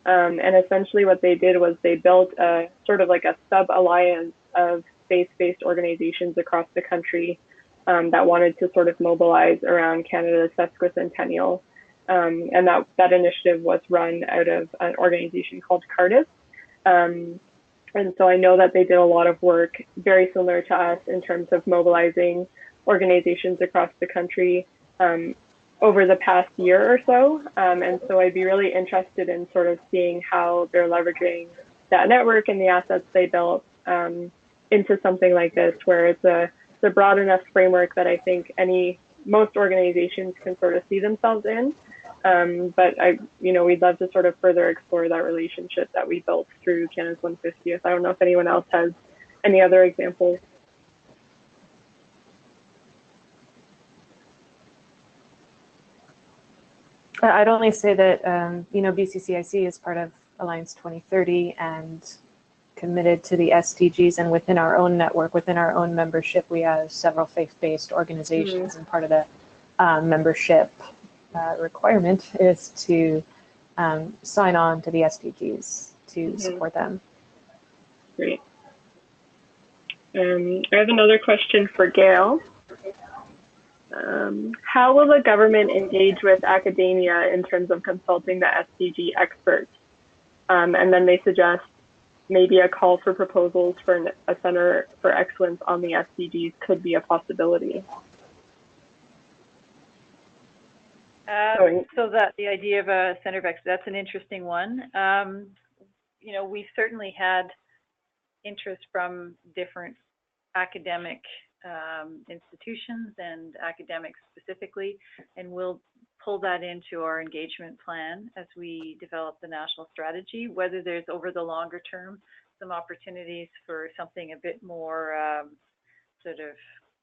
And essentially what they did was they built a sort of like a sub-alliance of faith-based organizations across the country that wanted to sort of mobilize around Canada's sesquicentennial. And that initiative was run out of an organization called Cardiff. And so I know that they did a lot of work very similar to us in terms of mobilizing organizations across the country over the past year or so. And so I'd be really interested in sort of seeing how they're leveraging that network and the assets they built into something like this, where it's a broad enough framework that I think most organizations can sort of see themselves in. But we'd love to sort of further explore that relationship that we built through Canada's 150th. I don't know if anyone else has any other examples. I'd only say that BCCIC is part of Alliance 2030 and committed to the SDGs, and within our own network, within our own membership, we have several faith-based organizations, and part of the membership requirement is to sign on to the SDGs to support them. Great. I have another question for Gail. How will the government engage with academia in terms of consulting the SDG experts? And then they suggest maybe a call for proposals for a Center for Excellence on the SDGs could be a possibility. So that the idea of a Center of Excellence, that's an interesting one. We've certainly had interest from different academic institutions and academics specifically, and we'll pull that into our engagement plan as we develop the national strategy, whether there's over the longer term some opportunities for something a bit more sort of,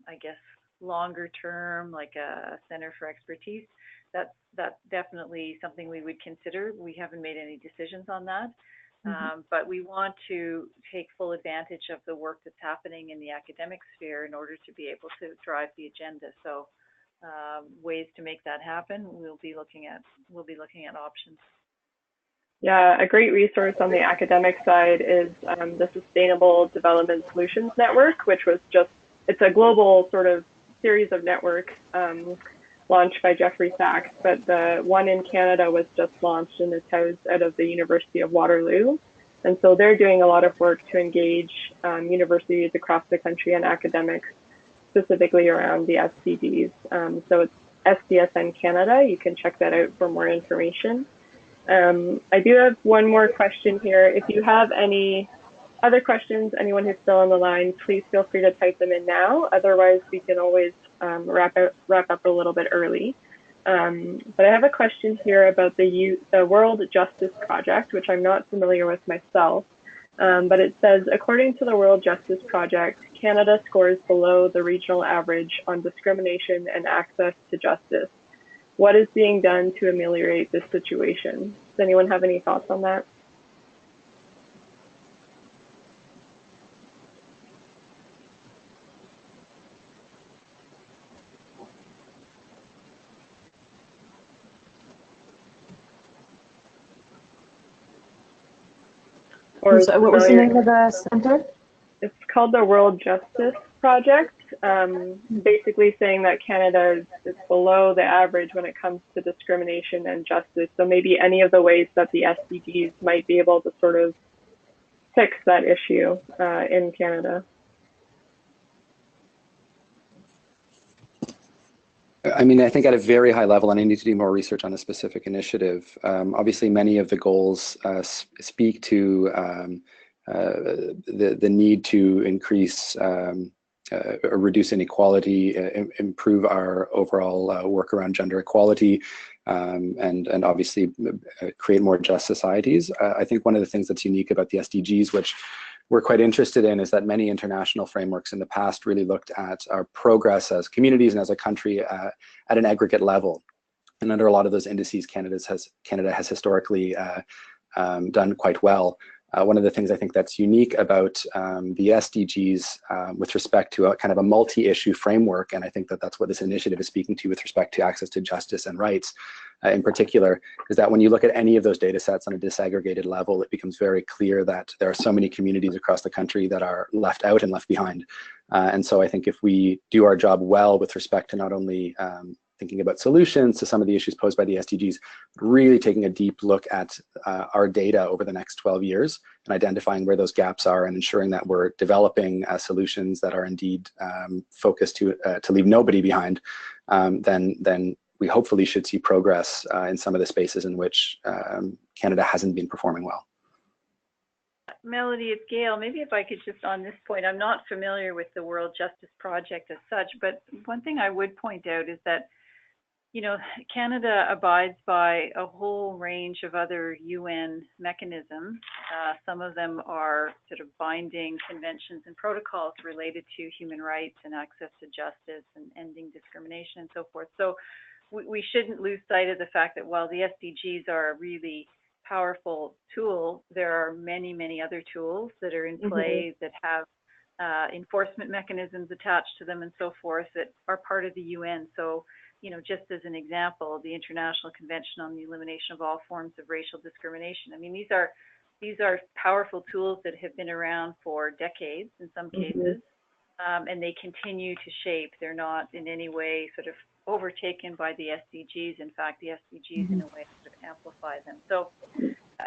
I guess, longer term, like a Center for Expertise. That's definitely something we would consider. We haven't made any decisions on that. But we want to take full advantage of the work that's happening in the academic sphere in order to be able to drive the agenda. So ways to make that happen, we'll be looking at options. Yeah, a great resource on the academic side is the Sustainable Development Solutions Network, which was it's a global sort of series of networks launched by Jeffrey Sachs, but the one in Canada was just launched and it's housed out of the University of Waterloo. And so they're doing a lot of work to engage universities across the country and academics, specifically around the SDGs. So it's SDSN Canada. You can check that out for more information. I do have one more question here. If you have any other questions, anyone who's still on the line, please feel free to type them in now. Otherwise, we can always wrap up a little bit early. But I have a question here about the World Justice Project, which I'm not familiar with myself. But it says, according to the World Justice Project, Canada scores below the regional average on discrimination and access to justice. What is being done to ameliorate this situation? Does anyone have any thoughts on that? So what was the name of the center? It's called the World Justice Project, basically saying that Canada is below the average when it comes to discrimination and justice. So maybe any of the ways that the SDGs might be able to sort of fix that issue in Canada. I mean, I think at a very high level, and I need to do more research on a specific initiative. Obviously, many of the goals speak to the need to increase or reduce inequality, improve our overall work around gender equality, and obviously create more just societies. I think one of the things that's unique about the SDGs, which we're quite interested in, is that many international frameworks in the past really looked at our progress as communities and as a country at an aggregate level. And under a lot of those indices, Canada has historically done quite well. One of the things I think that's unique about the SDGs with respect to a kind of a multi-issue framework, and I think that that's what this initiative is speaking to with respect to access to justice and rights in particular, is that when you look at any of those data sets on a disaggregated level, it becomes very clear that there are so many communities across the country that are left out and left behind. And so I think if we do our job well with respect to not only thinking about solutions to some of the issues posed by the SDGs, really taking a deep look at our data over the next 12 years and identifying where those gaps are and ensuring that we're developing solutions that are indeed focused to leave nobody behind, then we hopefully should see progress in some of the spaces in which Canada hasn't been performing well. Melody, it's Gail. Maybe if I could just on this point, I'm not familiar with the World Justice Project as such, but one thing I would point out is that, you know, Canada abides by a whole range of other UN mechanisms. Some of them are sort of binding conventions and protocols related to human rights and access to justice and ending discrimination and so forth. So we shouldn't lose sight of the fact that while the SDGs are a really powerful tool, there are many, many other tools that are in play that have enforcement mechanisms attached to them and so forth that are part of the UN. So, you know, just as an example, the International Convention on the Elimination of All Forms of Racial Discrimination. I mean, these are powerful tools that have been around for decades in some cases, and they continue to shape. They're not in any way sort of overtaken by the SDGs. In fact, the SDGs in a way sort of amplify them. So,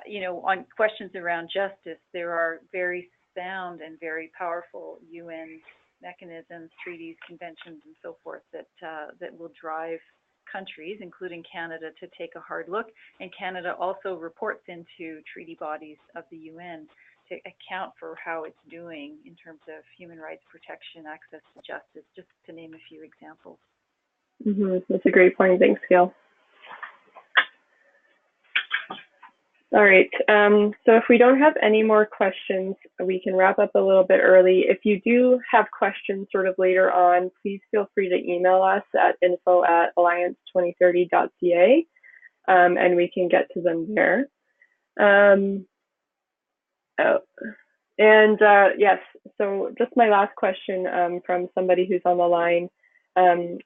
you know, on questions around justice, there are very sound and very powerful UN mechanisms, treaties, conventions, and so forth that that will drive countries, including Canada, to take a hard look. And Canada also reports into treaty bodies of the UN to account for how it's doing in terms of human rights protection, access to justice, just to name a few examples. That's a great point. Thanks, Gail. All right. So if we don't have any more questions, we can wrap up a little bit early. If you do have questions sort of later on, please feel free to email us at info@alliance2030.ca, and we can get to them there. Yes, so just my last question from somebody who's on the line.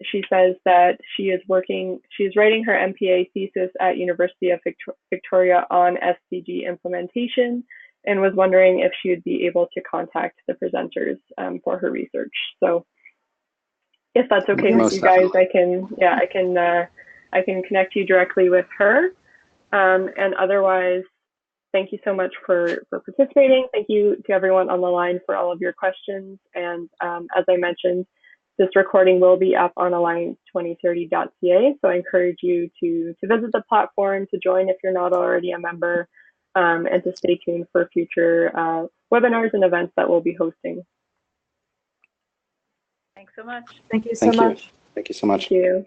She says that she's writing her MPA thesis at University of Victoria on SDG implementation and was wondering if she would be able to contact the presenters for her research. So if that's okay with you guys, I can connect you directly with her. And otherwise, thank you so much for participating. Thank you to everyone on the line for all of your questions. And as I mentioned, this recording will be up on alliance2030.ca, so I encourage you to visit the platform, to join if you're not already a member, and to stay tuned for future webinars and events that we'll be hosting. Thanks so much. Thank you so much. Thank you so much. Thank you.